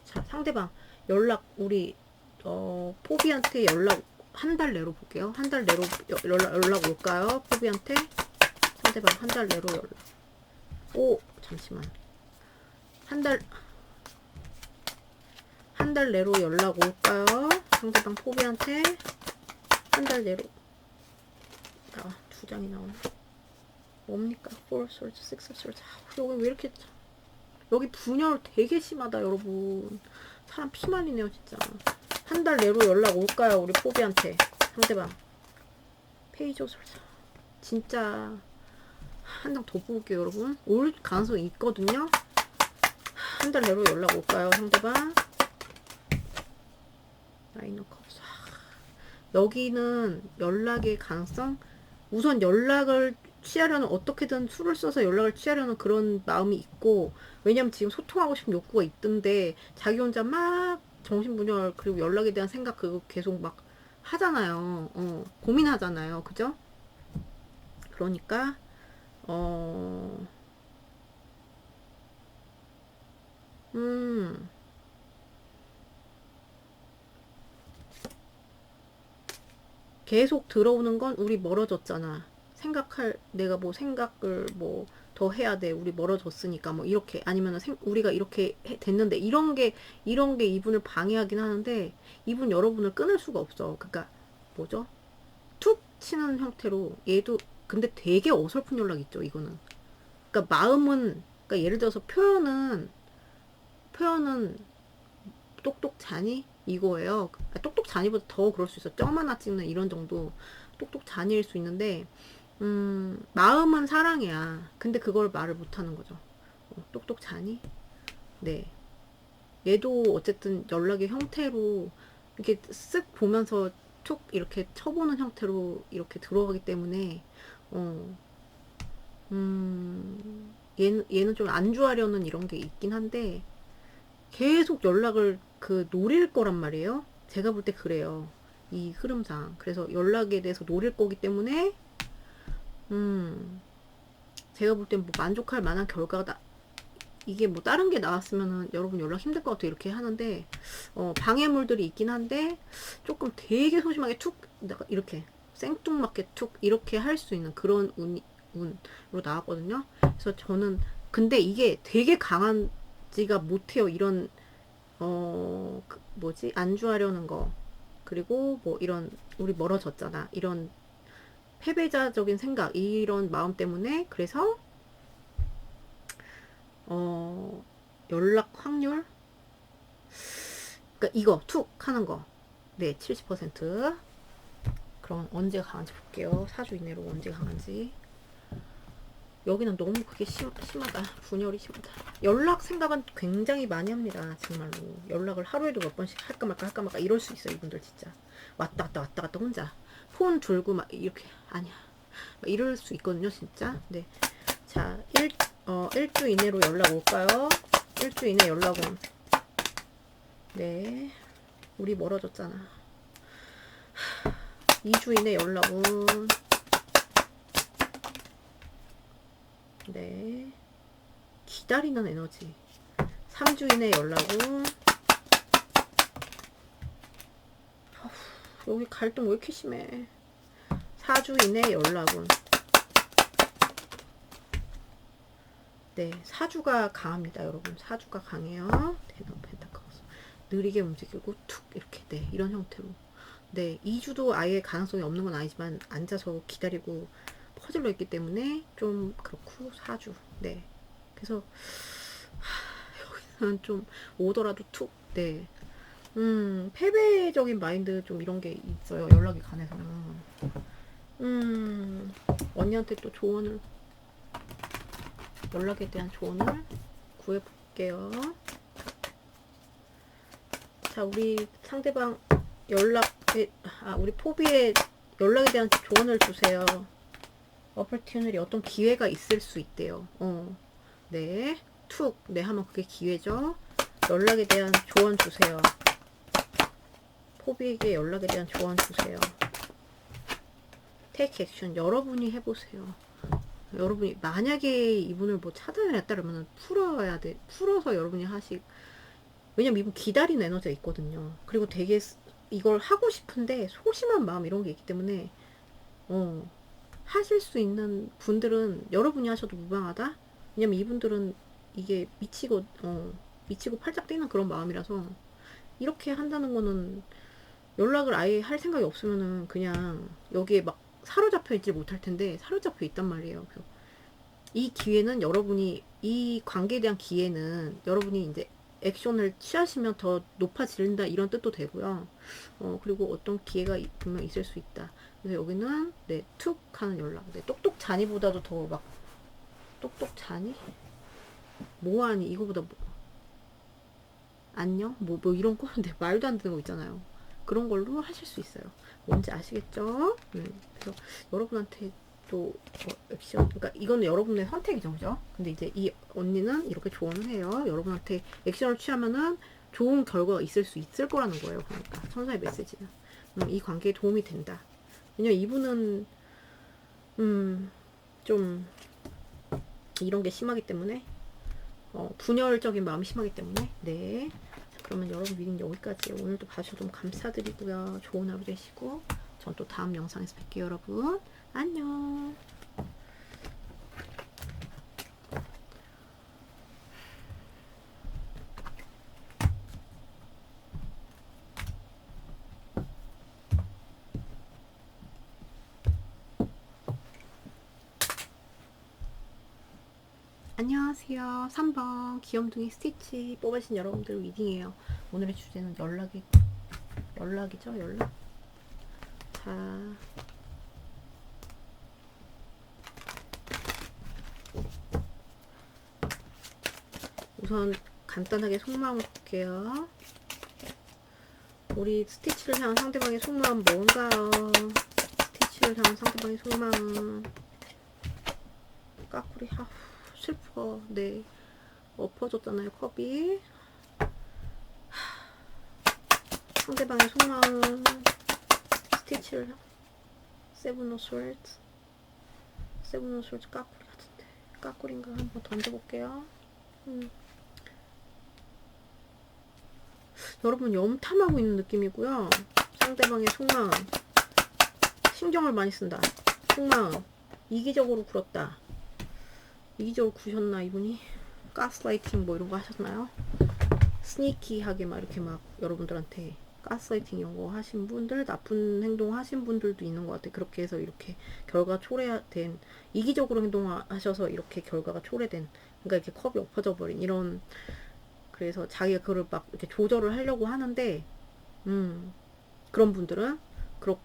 Speaker 1: 자, 상대방 연락 우리 포비한테 연락 한 달 내로 볼게요. 한 달 내로 연락 올까요? 포비한테? 상대방 한 달 내로 연락. 오, 잠시만. 한 달 내로 연락 올까요? 상대방 포비한테 한 달 내로. 아, 두 장이 나오네. 뭡니까? 4 swords, 6 swords. 여기 왜 이렇게, 여기 분열 되게 심하다, 여러분. 사람 피 말리네요, 진짜. 한 달 내로 연락 올까요? 우리 포비한테. 상대방. 페이지 오브 스워드. 진짜 한 장 더 볼게요, 여러분. 올 가능성이 있거든요. 한 달 내로 연락 올까요? 상대방. 라이너 컵스. 여기는 연락의 가능성? 우선 연락을 취하려는, 어떻게든 수를 써서 연락을 취하려는 그런 마음이 있고, 왜냐면 지금 소통하고 싶은 욕구가 있던데 자기 혼자 막 정신분열, 그리고 연락에 대한 생각 그거 계속 막 하잖아요. 고민하잖아요. 그죠? 그러니까 계속 들어오는 건 우리 멀어졌잖아. 내가 뭐 생각을 뭐 더 해야 돼. 우리 멀어졌으니까 뭐 이렇게, 아니면 우리가 이렇게 됐는데, 이런 게 이분을 방해하긴 하는데, 이분 여러분을 끊을 수가 없어. 그러니까 뭐죠? 툭 치는 형태로 얘도, 근데 되게 어설픈 연락 있죠, 이거는. 그러니까 마음은, 그러니까 예를 들어서 표현은 똑똑자니 이거예요. 똑똑자니보다 더 그럴 수 있어. 점 하나 찍는 이런 정도 똑똑자니일 수 있는데, 마음은 사랑이야. 근데 그걸 말을 못하는 거죠. 똑똑자니? 네. 얘도 어쨌든 연락의 형태로 이렇게 쓱 보면서 툭 이렇게 쳐보는 형태로 이렇게 들어가기 때문에, 얘는 좀 안주하려는 이런 게 있긴 한데, 계속 연락을 노릴 거란 말이에요. 제가 볼 때 그래요. 이 흐름상. 그래서 연락에 대해서 노릴 거기 때문에, 제가 볼 땐 뭐 만족할 만한 결과가 이게 뭐 다른 게 나왔으면은 여러분 연락 힘들 것 같아 이렇게 하는데, 방해물들이 있긴 한데 조금 되게 소심하게 툭 이렇게 생뚱맞게 툭 이렇게 할 수 있는 그런 운으로 나왔거든요. 그래서 저는, 근데 이게 되게 강한지가 못해요. 이런 안주하려는 거, 그리고 뭐 이런 우리 멀어졌잖아, 이런 패배자적인 생각, 이런 마음 때문에. 그래서 연락 확률, 그러니까 이거 툭 하는 거, 네, 70%. 그럼 언제가 강한지 볼게요. 4주 이내로 언제가 강한지. 여기는 너무 그게 심하다. 분열이 심하다. 연락 생각은 굉장히 많이 합니다. 정말로. 연락을 하루에도 몇 번씩 할까 말까 이럴 수 있어요. 이분들 진짜. 왔다 갔다 혼자. 폰 들고 막 이렇게, 아니야. 막 이럴 수 있거든요. 진짜. 네. 자, 일주 이내로 연락 올까요? 일주 이내 연락 온. 네. 우리 멀어졌잖아. 2주 이내 연락 온. 네. 기다리는 에너지. 3주 이내 연락 온. 여기 갈등 왜 이렇게 심해. 4주 이내 연락 온. 네, 4주가 강합니다, 여러분. 4주가 강해요. 텐 오브 펜타클스. 느리게 움직이고 툭 이렇게, 네, 이런 형태로. 네, 2주도 아예 가능성이 없는 건 아니지만 앉아서 기다리고 퍼즐로 있기 때문에 좀 그렇고. 4주. 네. 그래서 여기는 좀 오더라도 툭. 네. 패배적인 마인드 좀 이런 게 있어요. 연락이 관해서는. 언니한테 또 조언을, 연락에 대한 조언을 구해볼게요. 자, 우리 상대방 우리 포비의 연락에 대한 조언을 주세요. 어퍼튜널이 어떤 기회가 있을 수 있대요. 네. 툭. 네, 하면 그게 기회죠. 연락에 대한 조언 주세요. 포비에게 연락에 대한 조언 주세요. 테이크 액션. 여러분이 해보세요. 여러분이 만약에 이분을 뭐 차단을 했다 그러면 풀어야 돼. 풀어서 여러분이 왜냐면 이분 기다리는 에너지가 있거든요. 그리고 되게 이걸 하고 싶은데 소심한 마음 이런 게 있기 때문에 하실 수 있는 분들은 여러분이 하셔도 무방하다. 왜냐면 이분들은 이게 미치고 팔짝 뛰는 그런 마음이라서 이렇게 한다는 거는 연락을 아예 할 생각이 없으면은 그냥 여기에 막 사로잡혀 있지 못할 텐데 사로잡혀 있단 말이에요. 그래서 이 기회는 여러분이 이 관계에 대한 기회는 여러분이 이제 액션을 취하시면 더 높아진다 이런 뜻도 되고요. 그리고 어떤 기회가 분명 있을 수 있다. 그래서 여기는 네, 툭 하는 연락. 네, 똑똑자니보다도 더 막 똑똑자니? 뭐하니? 이거보다 뭐, 안녕? 뭐 이런 거? 네, 말도 안 되는 거 있잖아요. 그런 걸로 하실 수 있어요. 뭔지 아시겠죠? 그래서 여러분한테 또 액션, 그러니까 이거는 여러분의 선택이죠, 그죠? 근데 이제 이 언니는 이렇게 조언을 해요. 여러분한테 액션을 취하면은 좋은 결과가 있을 수 있을 거라는 거예요. 그러니까 천사의 메시지는 이 관계에 도움이 된다. 왜냐면 이분은 좀 이런 게 심하기 때문에 분열적인 마음이 심하기 때문에 네. 그러면 여러분 리딩 여기까지예요. 오늘도 봐주셔서 너무 감사드리고요. 좋은 하루 되시고 전 또 다음 영상에서 뵐게요. 여러분 안녕. 안녕하세요. 3번 귀염둥이 스티치 뽑으신 여러분들 리딩이에요. 오늘의 주제는 연락이죠. 연락. 자, 우선 간단하게 속마음을 볼게요. 우리 스티치를 향한 상대방의 속마음 뭔가요? 스티치를 향한 상대방의 속마음. 까꾸리 슬퍼. 네, 엎어졌잖아요 컵이. 상대방의 속마음. 스티치를 세븐 오브 스월드 까꾸리 같은데 까꾸리인가 한번 던져볼게요. 여러분 염탐하고 있는 느낌이고요. 상대방의 속마음 신경을 많이 쓴다. 속마음 이기적으로 굴었다. 이기적으로 구셨나 이분이? 가스라이팅 뭐 이런 거 하셨나요? 스니키하게 막 이렇게 막 여러분들한테 가스라이팅 이런 거 하신 분들, 나쁜 행동 하신 분들도 있는 것 같아요. 그렇게 해서 이렇게 결과 초래된, 이기적으로 행동하셔서 이렇게 결과가 초래된, 그러니까 이렇게 컵이 엎어져 버린 이런. 그래서 자기가 그걸 막 이렇게 조절을 하려고 하는데 그런 분들은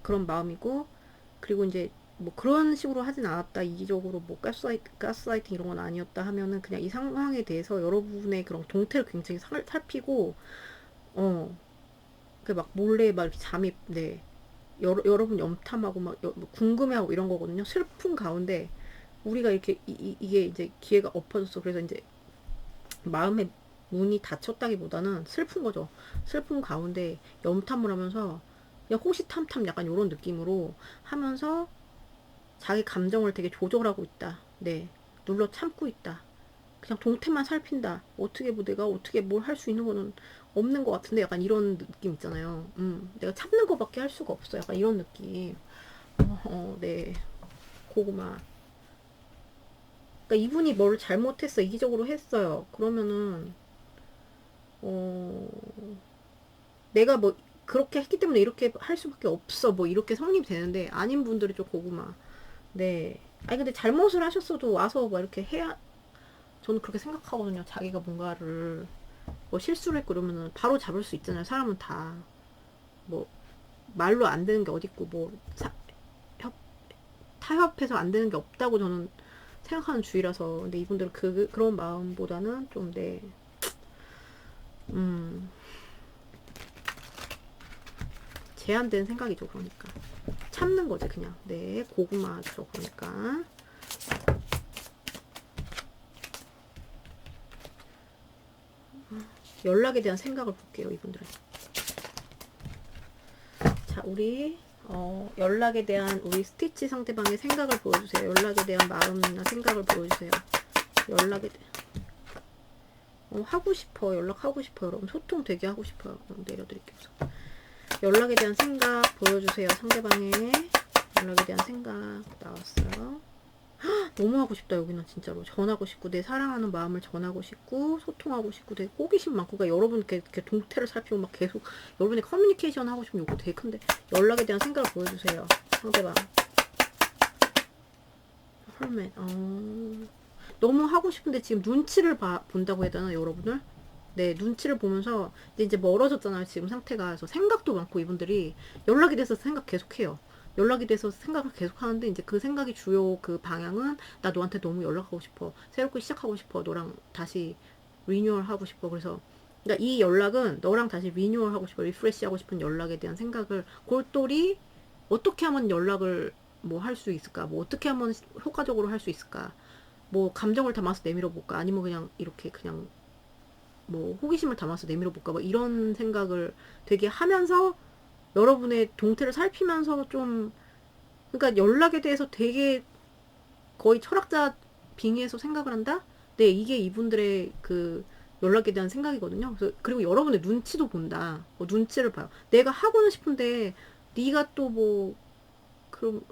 Speaker 1: 그런 마음이고, 그리고 이제 뭐 그런 식으로 하진 않았다, 이기적으로 뭐 가스라이팅 이런 건 아니었다 하면은 그냥 이 상황에 대해서 여러분의 그런 동태를 굉장히 살피고 그 막 몰래 막 이렇게 잠입. 네, 여러분 염탐하고 막 궁금해하고 이런 거거든요. 슬픈 가운데 우리가 이렇게 이게 이제 기회가 엎어졌어. 그래서 이제 마음의 문이 닫혔다기보다는 슬픈 거죠. 슬픈 가운데 염탐을 하면서 그냥 호시탐탐 약간 이런 느낌으로 하면서 자기 감정을 되게 조절하고 있다. 네, 눌러 참고 있다. 그냥 동태만 살핀다. 어떻게 뭐 내가 어떻게 뭘 할 수 있는 거는 없는 것 같은데 약간 이런 느낌 있잖아요. 내가 참는 거밖에 할 수가 없어. 약간 이런 느낌. 네, 고구마. 그러니까 이분이 뭘 잘못했어, 이기적으로 했어요. 그러면은 어, 내가 뭐 그렇게 했기 때문에 이렇게 할 수밖에 없어. 뭐 이렇게 성립이 되는데 아닌 분들이 좀 고구마. 네. 아니 근데 잘못을 하셨어도 와서 막 이렇게 해야, 저는 그렇게 생각하거든요. 자기가 뭔가를 뭐 실수를 했고 그러면은 바로 잡을 수 있잖아요. 사람은 다 뭐 말로 안 되는 게 어딨고 뭐 타협해서 안 되는 게 없다고 저는 생각하는 주의라서. 근데 이분들은 그런 마음보다는 좀 네, 제한된 생각이죠. 그러니까 참는 거지 그냥. 네, 고구마죠. 그러니까 연락에 대한 생각을 볼게요. 이분들은. 자, 우리 연락에 대한 우리 스티치 상대방의 생각을 보여주세요. 연락에 대한 마음이나 생각을 보여주세요. 연락에 하고 싶어. 연락하고 싶어요. 여러분 소통 되게 하고 싶어요. 내려드릴게요. 연락에 대한 생각 보여주세요. 상대방의 연락에 대한 생각 나왔어요. 너무 하고 싶다. 여기는 진짜로 전하고 싶고 내 사랑하는 마음을 전하고 싶고 소통하고 싶고 되게 호기심 많고, 그러니까 여러분 이렇게 동태를 살피고 막 계속 여러분의 커뮤니케이션 하고 싶으면 요거 되게 큰데, 연락에 대한 생각을 보여주세요. 상대방. 헐맨. 너무 하고 싶은데 지금 눈치를 본다고 해야 되나 여러분을? 네, 눈치를 보면서 이제 멀어졌잖아요. 지금 상태가. 그래서 생각도 많고 이분들이 연락이 돼서 생각 계속해요. 연락이 돼서 생각을 계속 하는데, 이제 그 생각이 주요 그 방향은 나 너한테 너무 연락하고 싶어. 새롭게 시작하고 싶어. 너랑 다시 리뉴얼 하고 싶어. 그래서 그러니까 이 연락은 너랑 다시 리뉴얼 하고 싶어. 리프레시 하고 싶은 연락에 대한 생각을 골똘히 어떻게 하면 연락을 뭐 할 수 있을까? 뭐 어떻게 하면 효과적으로 할 수 있을까? 뭐 감정을 담아서 내밀어 볼까? 아니면 그냥 이렇게 그냥 뭐 호기심을 담아서 내밀어 볼까? 뭐 이런 생각을 되게 하면서 여러분의 동태를 살피면서 좀, 그러니까 연락에 대해서 되게 거의 철학자 빙의해서 생각을 한다? 네, 이게 이분들의 그 연락에 대한 생각이거든요. 그래서 그리고 여러분의 눈치도 본다. 눈치를 봐요. 내가 하고는 싶은데 네가 또 뭐 그럼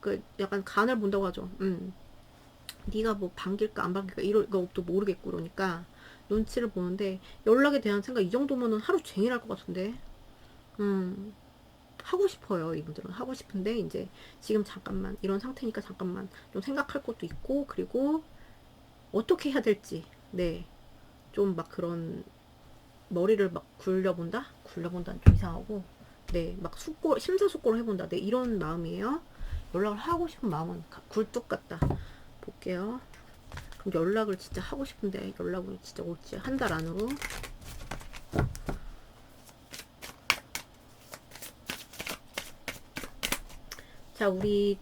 Speaker 1: 그 약간 간을 본다고 하죠. 네가 뭐 반길까 안 반길까 이런 것도 모르겠고, 그러니까 눈치를 보는데 연락에 대한 생각 이 정도면은 하루 종일 할 것 같은데. 하고 싶어요. 이분들은 하고 싶은데 이제 지금 잠깐만 이런 상태니까 잠깐만 좀 생각할 것도 있고, 그리고 어떻게 해야 될지, 네, 좀 막 그런 머리를 막 굴려본다는 좀 이상하고, 네, 막 심사숙고를 해본다, 네, 이런 마음이에요. 연락을 하고 싶은 마음은 굴뚝 같다. 볼게요. 그럼 연락을 진짜 하고 싶은데 연락은 진짜 올지 한 달 안으로. 자, 우리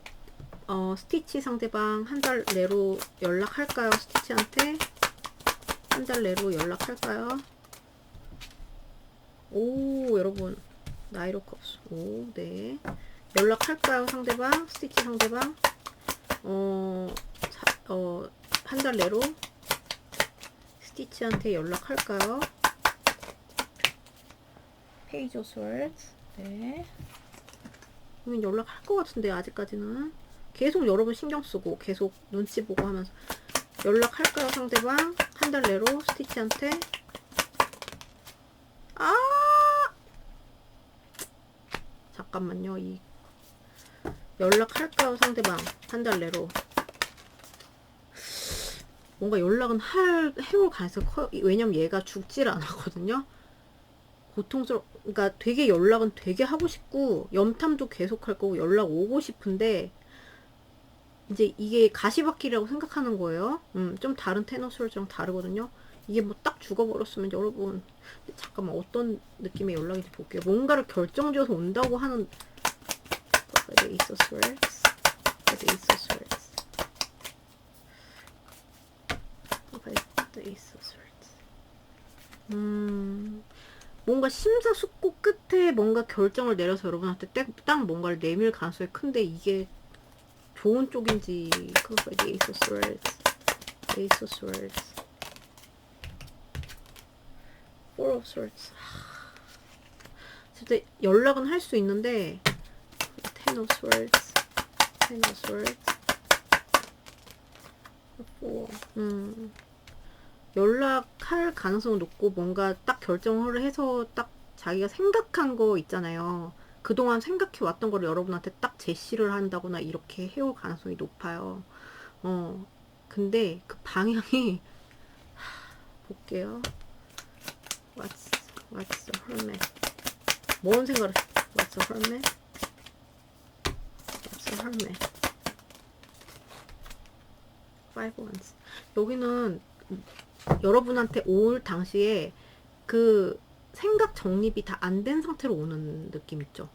Speaker 1: 스티치 상대방 한 달 내로 연락할까요? 스티치한테 한 달 내로 연락할까요? 오, 여러분 나이로 컵스. 오, 네, 연락할까요? 상대방, 스티치 상대방 한 달 내로 스티치한테 연락할까요? 페이지 오브 스월드. 네, 연락할 것 같은데 아직까지는 계속 여러분 신경 쓰고 계속 눈치 보고 하면서 연락할까요? 상대방 한 달 내로 스티치한테. 아, 잠깐만요. 이 연락할까요? 상대방 한 달 내로. 뭔가 연락은 해올 가능성이 커요. 왜냐면 얘가 죽질 않았거든요. 그러니까 되게 연락은 되게 하고 싶고 염탐도 계속 할 거고 연락 오고 싶은데, 이제 이게 가시밭길이라고 생각하는 거예요. 좀 다른 테너솔즈랑 다르거든요. 이게 뭐 딱 죽어버렸으면 여러분, 잠깐만 어떤 느낌의 연락인지 볼게요. 뭔가를 결정지어서 온다고 하는 에이스 오브 스월드스. 에이스 오브 스월드스. 에이스 오브 스월드스. 뭔가 심사숙고 끝에 뭔가 결정을 내려서 여러분한테 딱 뭔가를 내밀 가능성이 큰데, 이게 좋은 쪽인지. 그거 에이스 오브 스월드스. 에이스 오브 스월드스. 포 오브 스월드스. 진짜 연락은 할 수 있는데 텐 오브 스월드스. 텐 오브 스월드스. 연락할 가능성은 높고, 뭔가 딱 결정을 해서 딱 자기가 생각한 거 있잖아요. 그동안 생각해 왔던 거를 여러분한테 딱 제시를 한다거나 이렇게 해올 가능성이 높아요. 근데 그 방향이 볼게요. What's the hermit? 뭔 생각을? What's the hermit? What's the hermit? Five Wands. 여기는 여러분한테 올 당시에 그 생각 정립이 다 안 된 상태로 오는 느낌 있죠.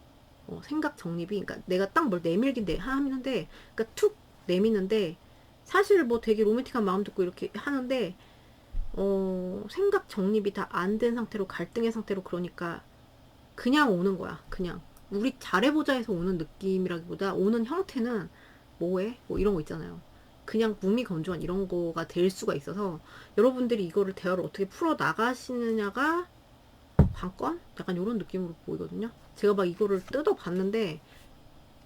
Speaker 1: 생각 정립이, 그러니까 내가 딱 뭘 내밀긴 하는데, 그러니까 툭 내미는데 사실 뭐 되게 로맨틱한 마음 듣고 이렇게 하는데, 생각 정립이 다 안 된 상태로, 갈등의 상태로, 그러니까 그냥 오는 거야. 그냥 우리 잘해보자 해서 오는 느낌이라기보다 오는 형태는 뭐해? 뭐 이런 거 있잖아요. 그냥 무미건조한 이런 거가 될 수가 있어서, 여러분들이 이거를 대화를 어떻게 풀어 나가시느냐가 관건? 약간 이런 느낌으로 보이거든요. 제가 막 이거를 뜯어봤는데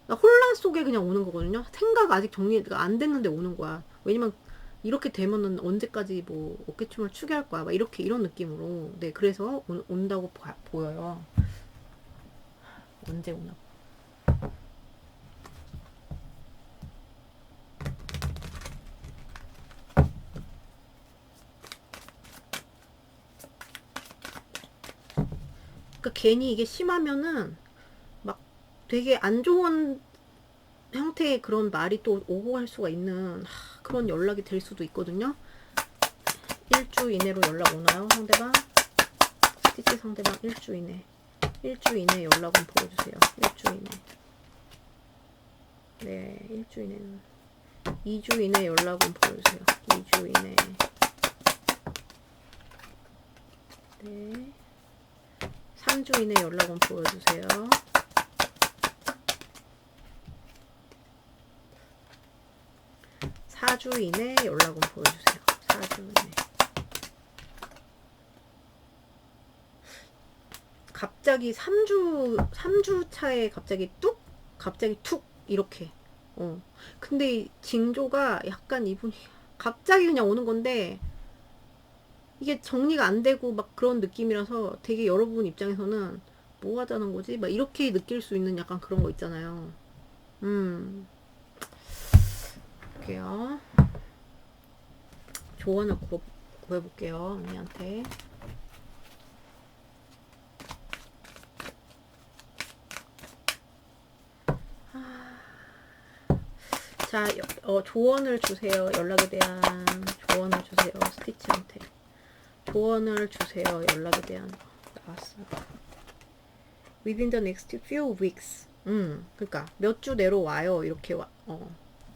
Speaker 1: 혼란 속에 그냥 오는 거거든요. 생각 아직 정리가 안 됐는데 오는 거야. 왜냐면 이렇게 되면은 언제까지 뭐 어깨춤을 추게 할 거야. 막 이렇게 이런 느낌으로. 네, 그래서 온다고 보여요. 언제 오나. 그러니까 괜히 이게 심하면은 막 되게 안 좋은 형태의 그런 말이 또 오고 갈 수가 있는 그런 연락이 될 수도 있거든요. 일주 이내로 연락 오나요? 상대방? 스티치 상대방 일주 이내. 일주 이내 연락은 보여주세요. 일주 이내. 네, 일주 이내는. 2주 이내 연락은 보여주세요. 2주 이내. 네. 3주 이내 연락은 보여주세요. 4주 이내 연락은 보여주세요. 4주 이내. 갑자기 3주 차에 갑자기 툭 이렇게. 근데 징조가 약간 이분이 갑자기 그냥 오는 건데 이게 정리가 안 되고 막 그런 느낌이라서 되게 여러분 입장에서는 뭐 하자는 거지? 막 이렇게 느낄 수 있는 약간 그런 거 있잖아요. 볼게요. 조언을 구해볼게요. 언니한테. 자, 조언을 주세요. 연락에 대한 조언을 주세요. 스티치한테. 조언을 주세요. 연락에 대한. 나왔어. Within the next few weeks. 그러니까 몇 주 내로 와요. 이렇게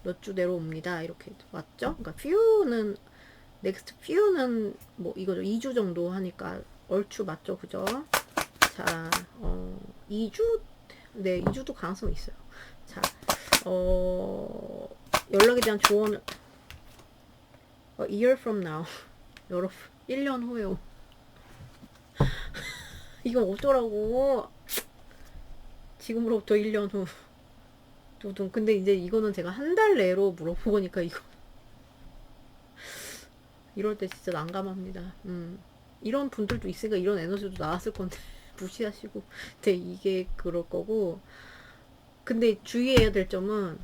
Speaker 1: 몇 주 내로 옵니다. 이렇게 왔죠? 그러니까 few는 next few는 뭐 이거죠. 2주 정도 하니까 얼추 맞죠, 그죠? 자, 2주? 네, 2주도 가능성이 있어요. 자, 연락에 대한 조언을 a year from now. 여러분, 1년 후에요. 이건 어쩌라고. 지금으로부터 1년 후. 두둥. 근데 이제 이거는 제가 한 달 내로 물어보니까 이거 이럴 때 진짜 난감합니다. 이런 분들도 있으니까 이런 에너지도 나왔을 건데 무시하시고. 근데 이게 그럴 거고. 근데 주의해야 될 점은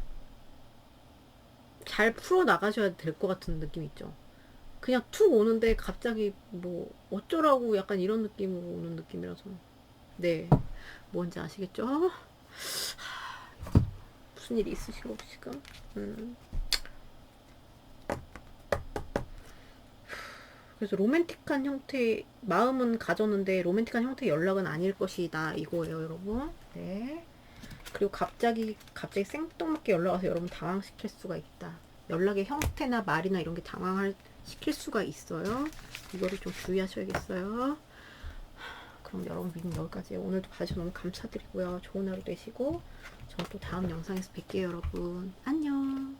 Speaker 1: 잘 풀어 나가셔야 될 것 같은 느낌 있죠. 그냥 툭 오는데 갑자기 뭐 어쩌라고 약간 이런 느낌으로 오는 느낌이라서. 네, 뭔지 아시겠죠? 무슨 일이 있으신가 지금? 그래서 로맨틱한 형태, 마음은 가졌는데 로맨틱한 형태의 연락은 아닐 것이다 이거예요, 여러분. 네. 그리고 갑자기 생뚱맞게 연락 와서 여러분 당황시킬 수가 있다. 연락의 형태나 말이나 이런 게 당황을 시킬 수가 있어요. 이거를 좀 주의하셔야겠어요. 그럼 여러분 미팅 여기까지예요. 오늘도 봐주셔서 너무 감사드리고요. 좋은 하루 되시고 전 또 다음 영상에서 뵐게요, 여러분. 안녕.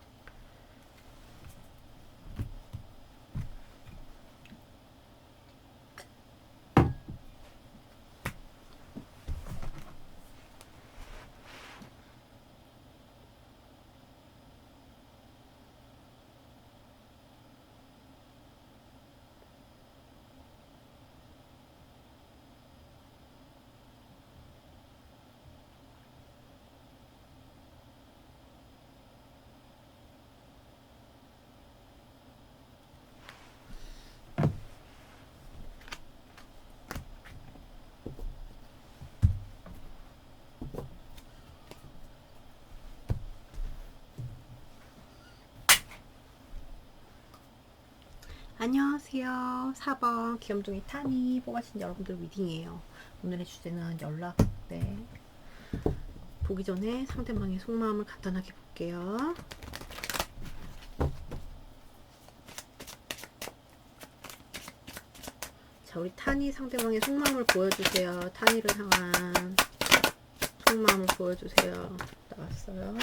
Speaker 1: 안녕하세요. 4번 귀염둥이 타니 뽑아신 여러분들 리딩이에요. 오늘의 주제는 연락. 네. 보기 전에 상대방의 속마음을 간단하게 볼게요. 자, 우리 타니 상대방의 속마음을 보여주세요. 타니를 향한 속마음을 보여주세요. 나왔어요.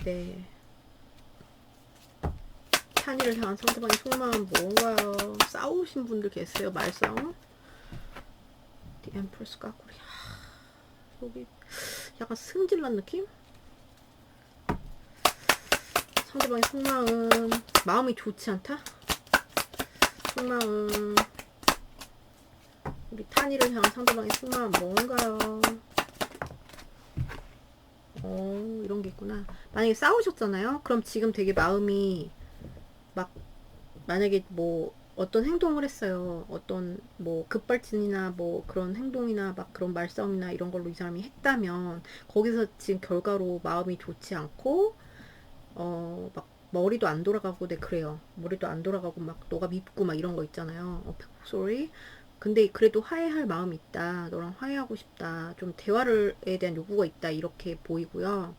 Speaker 1: 네. 타니를 향한 상대방의 속마음 뭔가요? 싸우신 분들 계세요? 말싸움? 여기 앰플스 까꾸리. 여기 약간 승질난 느낌? 상대방의 속마음. 마음이 좋지 않다? 속마음. 우리 탄이를 향한 상대방의 속마음 뭔가요? 이런 게 있구나. 만약에 싸우셨잖아요? 그럼 지금 되게 마음이 막, 만약에 뭐 어떤 행동을 했어요. 어떤 뭐 급발진이나 뭐 그런 행동이나 막 그런 말싸움이나 이런 걸로 이 사람이 했다면 거기서 지금 결과로 마음이 좋지 않고 막 머리도 안 돌아가고, 네, 그래요. 머리도 안 돌아가고 막 너가 밉고 막 이런 거 있잖아요. sorry. 근데 그래도 화해할 마음이 있다. 너랑 화해하고 싶다. 좀 대화를에 대한 요구가 있다. 이렇게 보이고요.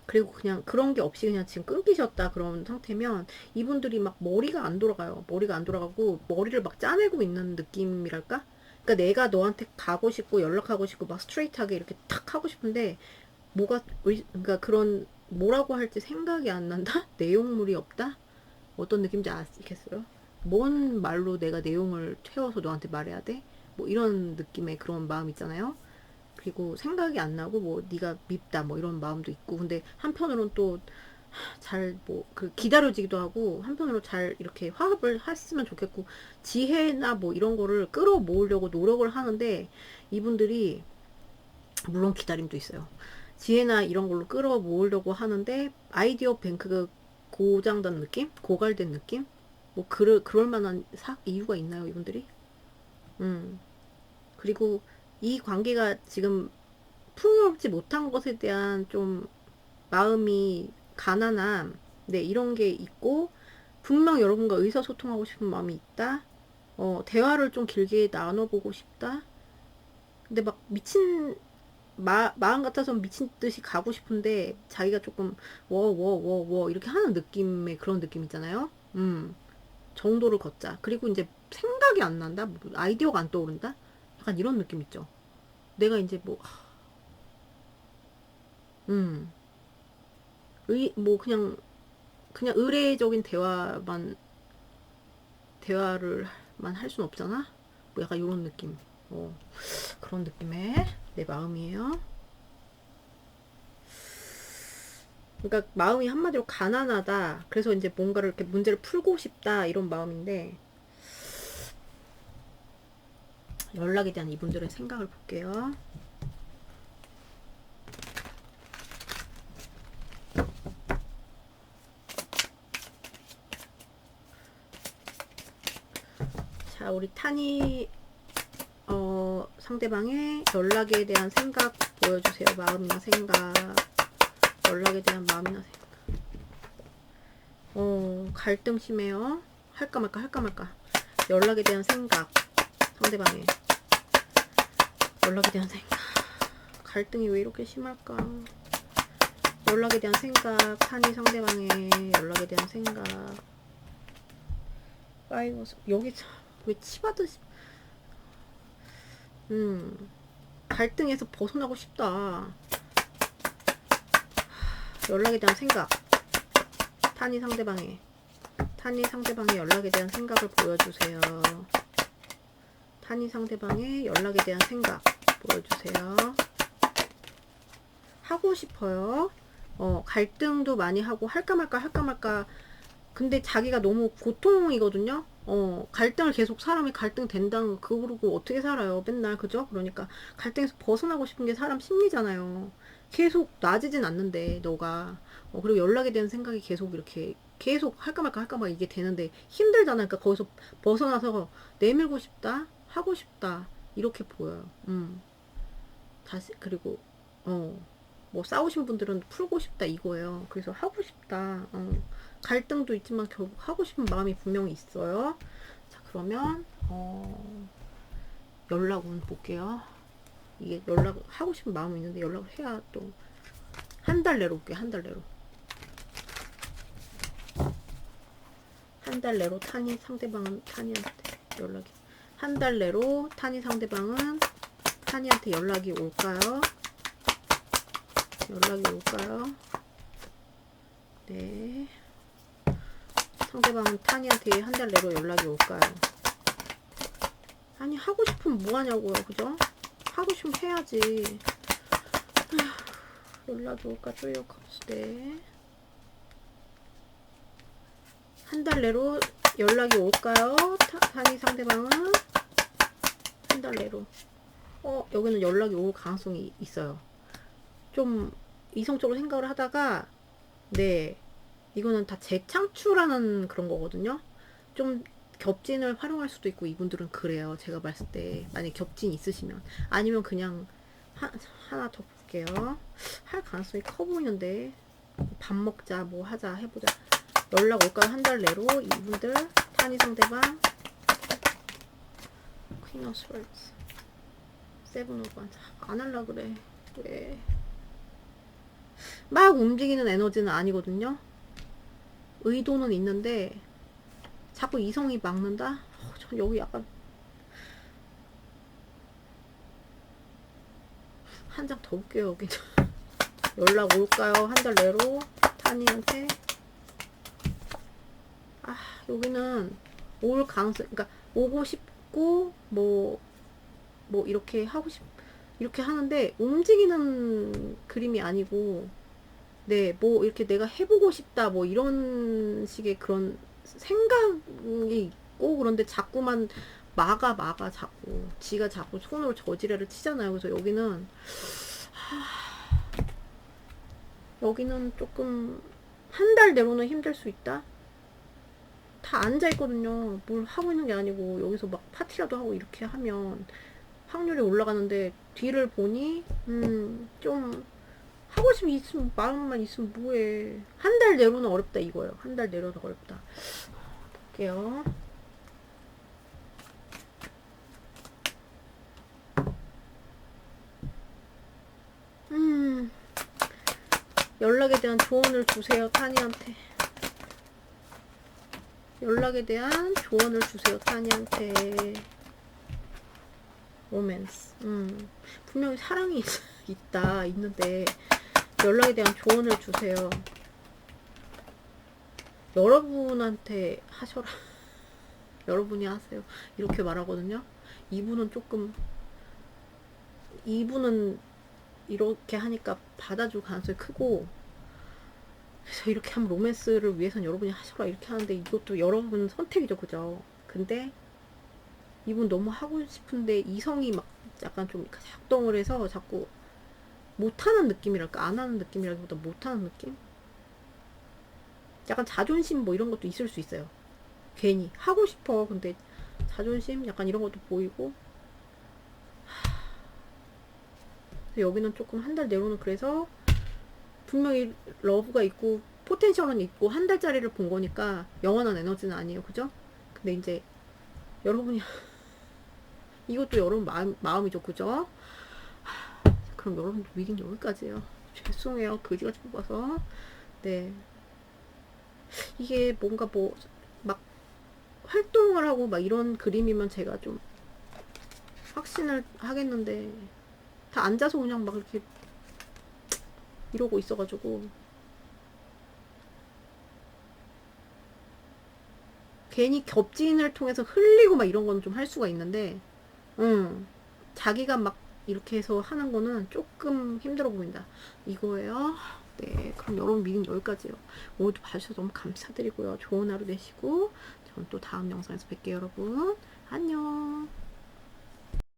Speaker 1: 그리고 그냥 그런 게 없이 그냥 지금 끊기셨다 그런 상태면 이분들이 막 머리가 안 돌아가요. 머리가 안 돌아가고 머리를 막 짜내고 있는 느낌이랄까? 그러니까 내가 너한테 가고 싶고 연락하고 싶고 막 스트레이트하게 이렇게 탁 하고 싶은데 그러니까 그런 뭐라고 할지 생각이 안 난다? 내용물이 없다? 어떤 느낌인지 아시겠어요? 뭔 말로 내가 내용을 채워서 너한테 말해야 돼? 뭐 이런 느낌의 그런 마음 있잖아요. 그리고 생각이 안 나고 뭐 네가 밉다 뭐 이런 마음도 있고, 근데 한편으로는 또 잘 뭐 그 기다려지기도 하고, 한편으로 잘 이렇게 화합을 했으면 좋겠고, 지혜나 뭐 이런 거를 끌어모으려고 노력을 하는데 이분들이, 물론 기다림도 있어요. 지혜나 이런 걸로 끌어모으려고 하는데 아이디어 뱅크가 고장된 느낌? 고갈된 느낌? 뭐 그럴 만한 이유가 있나요, 이분들이? 그리고 이 관계가 지금 풍요롭지 못한 것에 대한 좀 마음이, 가난함, 네, 이런 게 있고, 분명 여러분과 의사소통하고 싶은 마음이 있다. 대화를 좀 길게 나눠보고 싶다. 근데 막 마음 같아서 미친 듯이 가고 싶은데 자기가 조금 워워워워 이렇게 하는 느낌의 그런 느낌 있잖아요. 정도를 걷자. 그리고 이제 생각이 안 난다. 뭐 아이디어가 안 떠오른다. 약간 이런 느낌 있죠. 내가 이제 뭐 그냥 의례적인 대화를만 할 순 없잖아. 뭐 약간 이런 느낌. 그런 느낌의 내 마음이에요. 그러니까 마음이 한마디로 가난하다. 그래서 이제 뭔가를 이렇게 문제를 풀고 싶다 이런 마음인데, 연락에 대한 이분들의 생각을 볼게요. 자, 우리 탄이 상대방의 연락에 대한 생각 보여주세요. 마음이나 생각. 연락에 대한 마음이나 생각. 갈등 심해요. 할까 말까 할까 말까. 연락에 대한 생각. 상대방의 연락에 대한 생각. 갈등이 왜 이렇게 심할까? 연락에 대한 생각. 탄이 상대방의 연락에 대한 생각. 아이고, 여기 왜 치받으시. 갈등에서 벗어나고 싶다. 연락에 대한 생각. 탄이 상대방의 연락에 대한 생각을 보여주세요. 탄이 상대방의 연락에 대한 생각 보여주세요. 하고 싶어요. 갈등도 많이 하고 할까 말까. 근데 자기가 너무 고통이거든요. 갈등을 계속, 사람이 갈등 된다는 거 그러고 어떻게 살아요 맨날, 그죠? 그러니까 갈등에서 벗어나고 싶은 게 사람 심리잖아요. 계속 나아지진 않는데 너가 그리고 연락에 대한 생각이 계속 이렇게 계속 할까 말까 이게 되는데 힘들잖아. 그러니까 거기서 벗어나서 내밀고 싶다, 하고 싶다 이렇게 보여요. 다시, 그리고 뭐 싸우신 분들은 풀고 싶다 이거예요. 그래서 하고 싶다. 갈등도 있지만 결국 하고 싶은 마음이 분명히 있어요. 자, 그러면 연락운 볼게요. 이게 연락 하고 싶은 마음이 있는데 연락을 해야 또 한 달 내로 볼게요. 한 달 내로. 한 달 내로 탄이 상대방은 탄이한테 연락이, 한 달 내로 탄이 상대방은 탄이한테 연락이 올까요? 연락이 올까요? 네. 상대방은 탄이한테 한 달 내로 연락이 올까요? 아니, 하고 싶으면 뭐하냐고요, 그죠? 하고 싶으면 해야지. 연락이 올까 쪼여 갑시다. 한 달 내로 연락이 올까요? 단위 상대방은 한 달 내로. 여기는 연락이 올 가능성이 있어요. 좀 이성적으로 생각을 하다가, 네, 이거는 다 재창출하는 그런 거거든요. 좀 겹진을 활용할 수도 있고, 이분들은 그래요. 제가 봤을 때 만약에 겹진 있으시면, 아니면 그냥 하나 더 볼게요. 할 가능성이 커 보이는데, 밥 먹자, 뭐 하자, 해보자. 연락 올까요? 한 달 내로. 이분들 탄이 상대방 퀸 오브 스월드스, 세븐 오브 원스. 안 할라 그래. 왜? 막 움직이는 에너지는 아니거든요. 의도는 있는데 자꾸 이성이 막는다? 전 여기 약간 한 장 더 볼게요. 여기 연락 올까요? 한 달 내로 타니한테. 여기는 올 가능성, 그러니까 오고 싶고 뭐 이렇게 하고 이렇게 하는데 움직이는 그림이 아니고, 네, 뭐 이렇게 내가 해보고 싶다 뭐 이런 식의 그런 생각이 있고, 그런데 자꾸만 막아 자꾸 지가 자꾸 손으로 저지레를 치잖아요. 그래서 여기는 조금 한 달 내로는 힘들 수 있다. 다 앉아있거든요. 뭘 하고 있는 게 아니고 여기서 막 파티라도 하고 이렇게 하면 확률이 올라가는데, 뒤를 보니 좀 하고 싶으면 있으면, 마음만 있으면 뭐해. 한 달 내로는 어렵다 이거예요. 한 달 내로는 어렵다. 볼게요. 연락에 대한 조언을 주세요. 타니한테. 연락에 대한 조언을 주세요. 타니한테. 로맨스. 분명히 사랑이 있는데 연락에 대한 조언을 주세요. 여러분한테 하셔라. 여러분이 하세요. 이렇게 말하거든요. 이분은 이렇게 하니까 받아줄 가능성이 크고, 그래서 이렇게 하면 로맨스를 위해선 여러분이 하셔라 이렇게 하는데, 이것도 여러분 선택이죠. 그죠? 근데 이분 너무 하고 싶은데 이성이 막 약간 좀 작동을 해서 자꾸 못하는 느낌이랄까, 안 하는 느낌이라기보다 못하는 느낌? 약간 자존심 뭐 이런 것도 있을 수 있어요. 괜히 하고 싶어 근데 자존심 약간 이런 것도 보이고. 여기는 조금 한 달 내로는, 그래서 분명히 러브가 있고 포텐셜은 있고 한 달짜리를 본 거니까 영원한 에너지는 아니에요. 그죠? 근데 이제 여러분이 이것도 여러분 마음이죠. 그죠? 그럼 여러분 리딩 여기까지예요. 죄송해요. 그지같이 뽑아서. 네. 이게 뭔가 뭐 막 활동을 하고 막 이런 그림이면 제가 좀 확신을 하겠는데, 다 앉아서 그냥 막 이렇게 이러고 있어가지고 괜히 겹진을 통해서 흘리고 막 이런 거는 좀 할 수가 있는데, 자기가 막 이렇게 해서 하는 거는 조금 힘들어 보인다 이거예요. 네, 그럼 여러분 미팅 여기까지예요. 오늘도 봐주셔서 너무 감사드리고요. 좋은 하루 되시고 전 또 다음 영상에서 뵐게요. 여러분 안녕.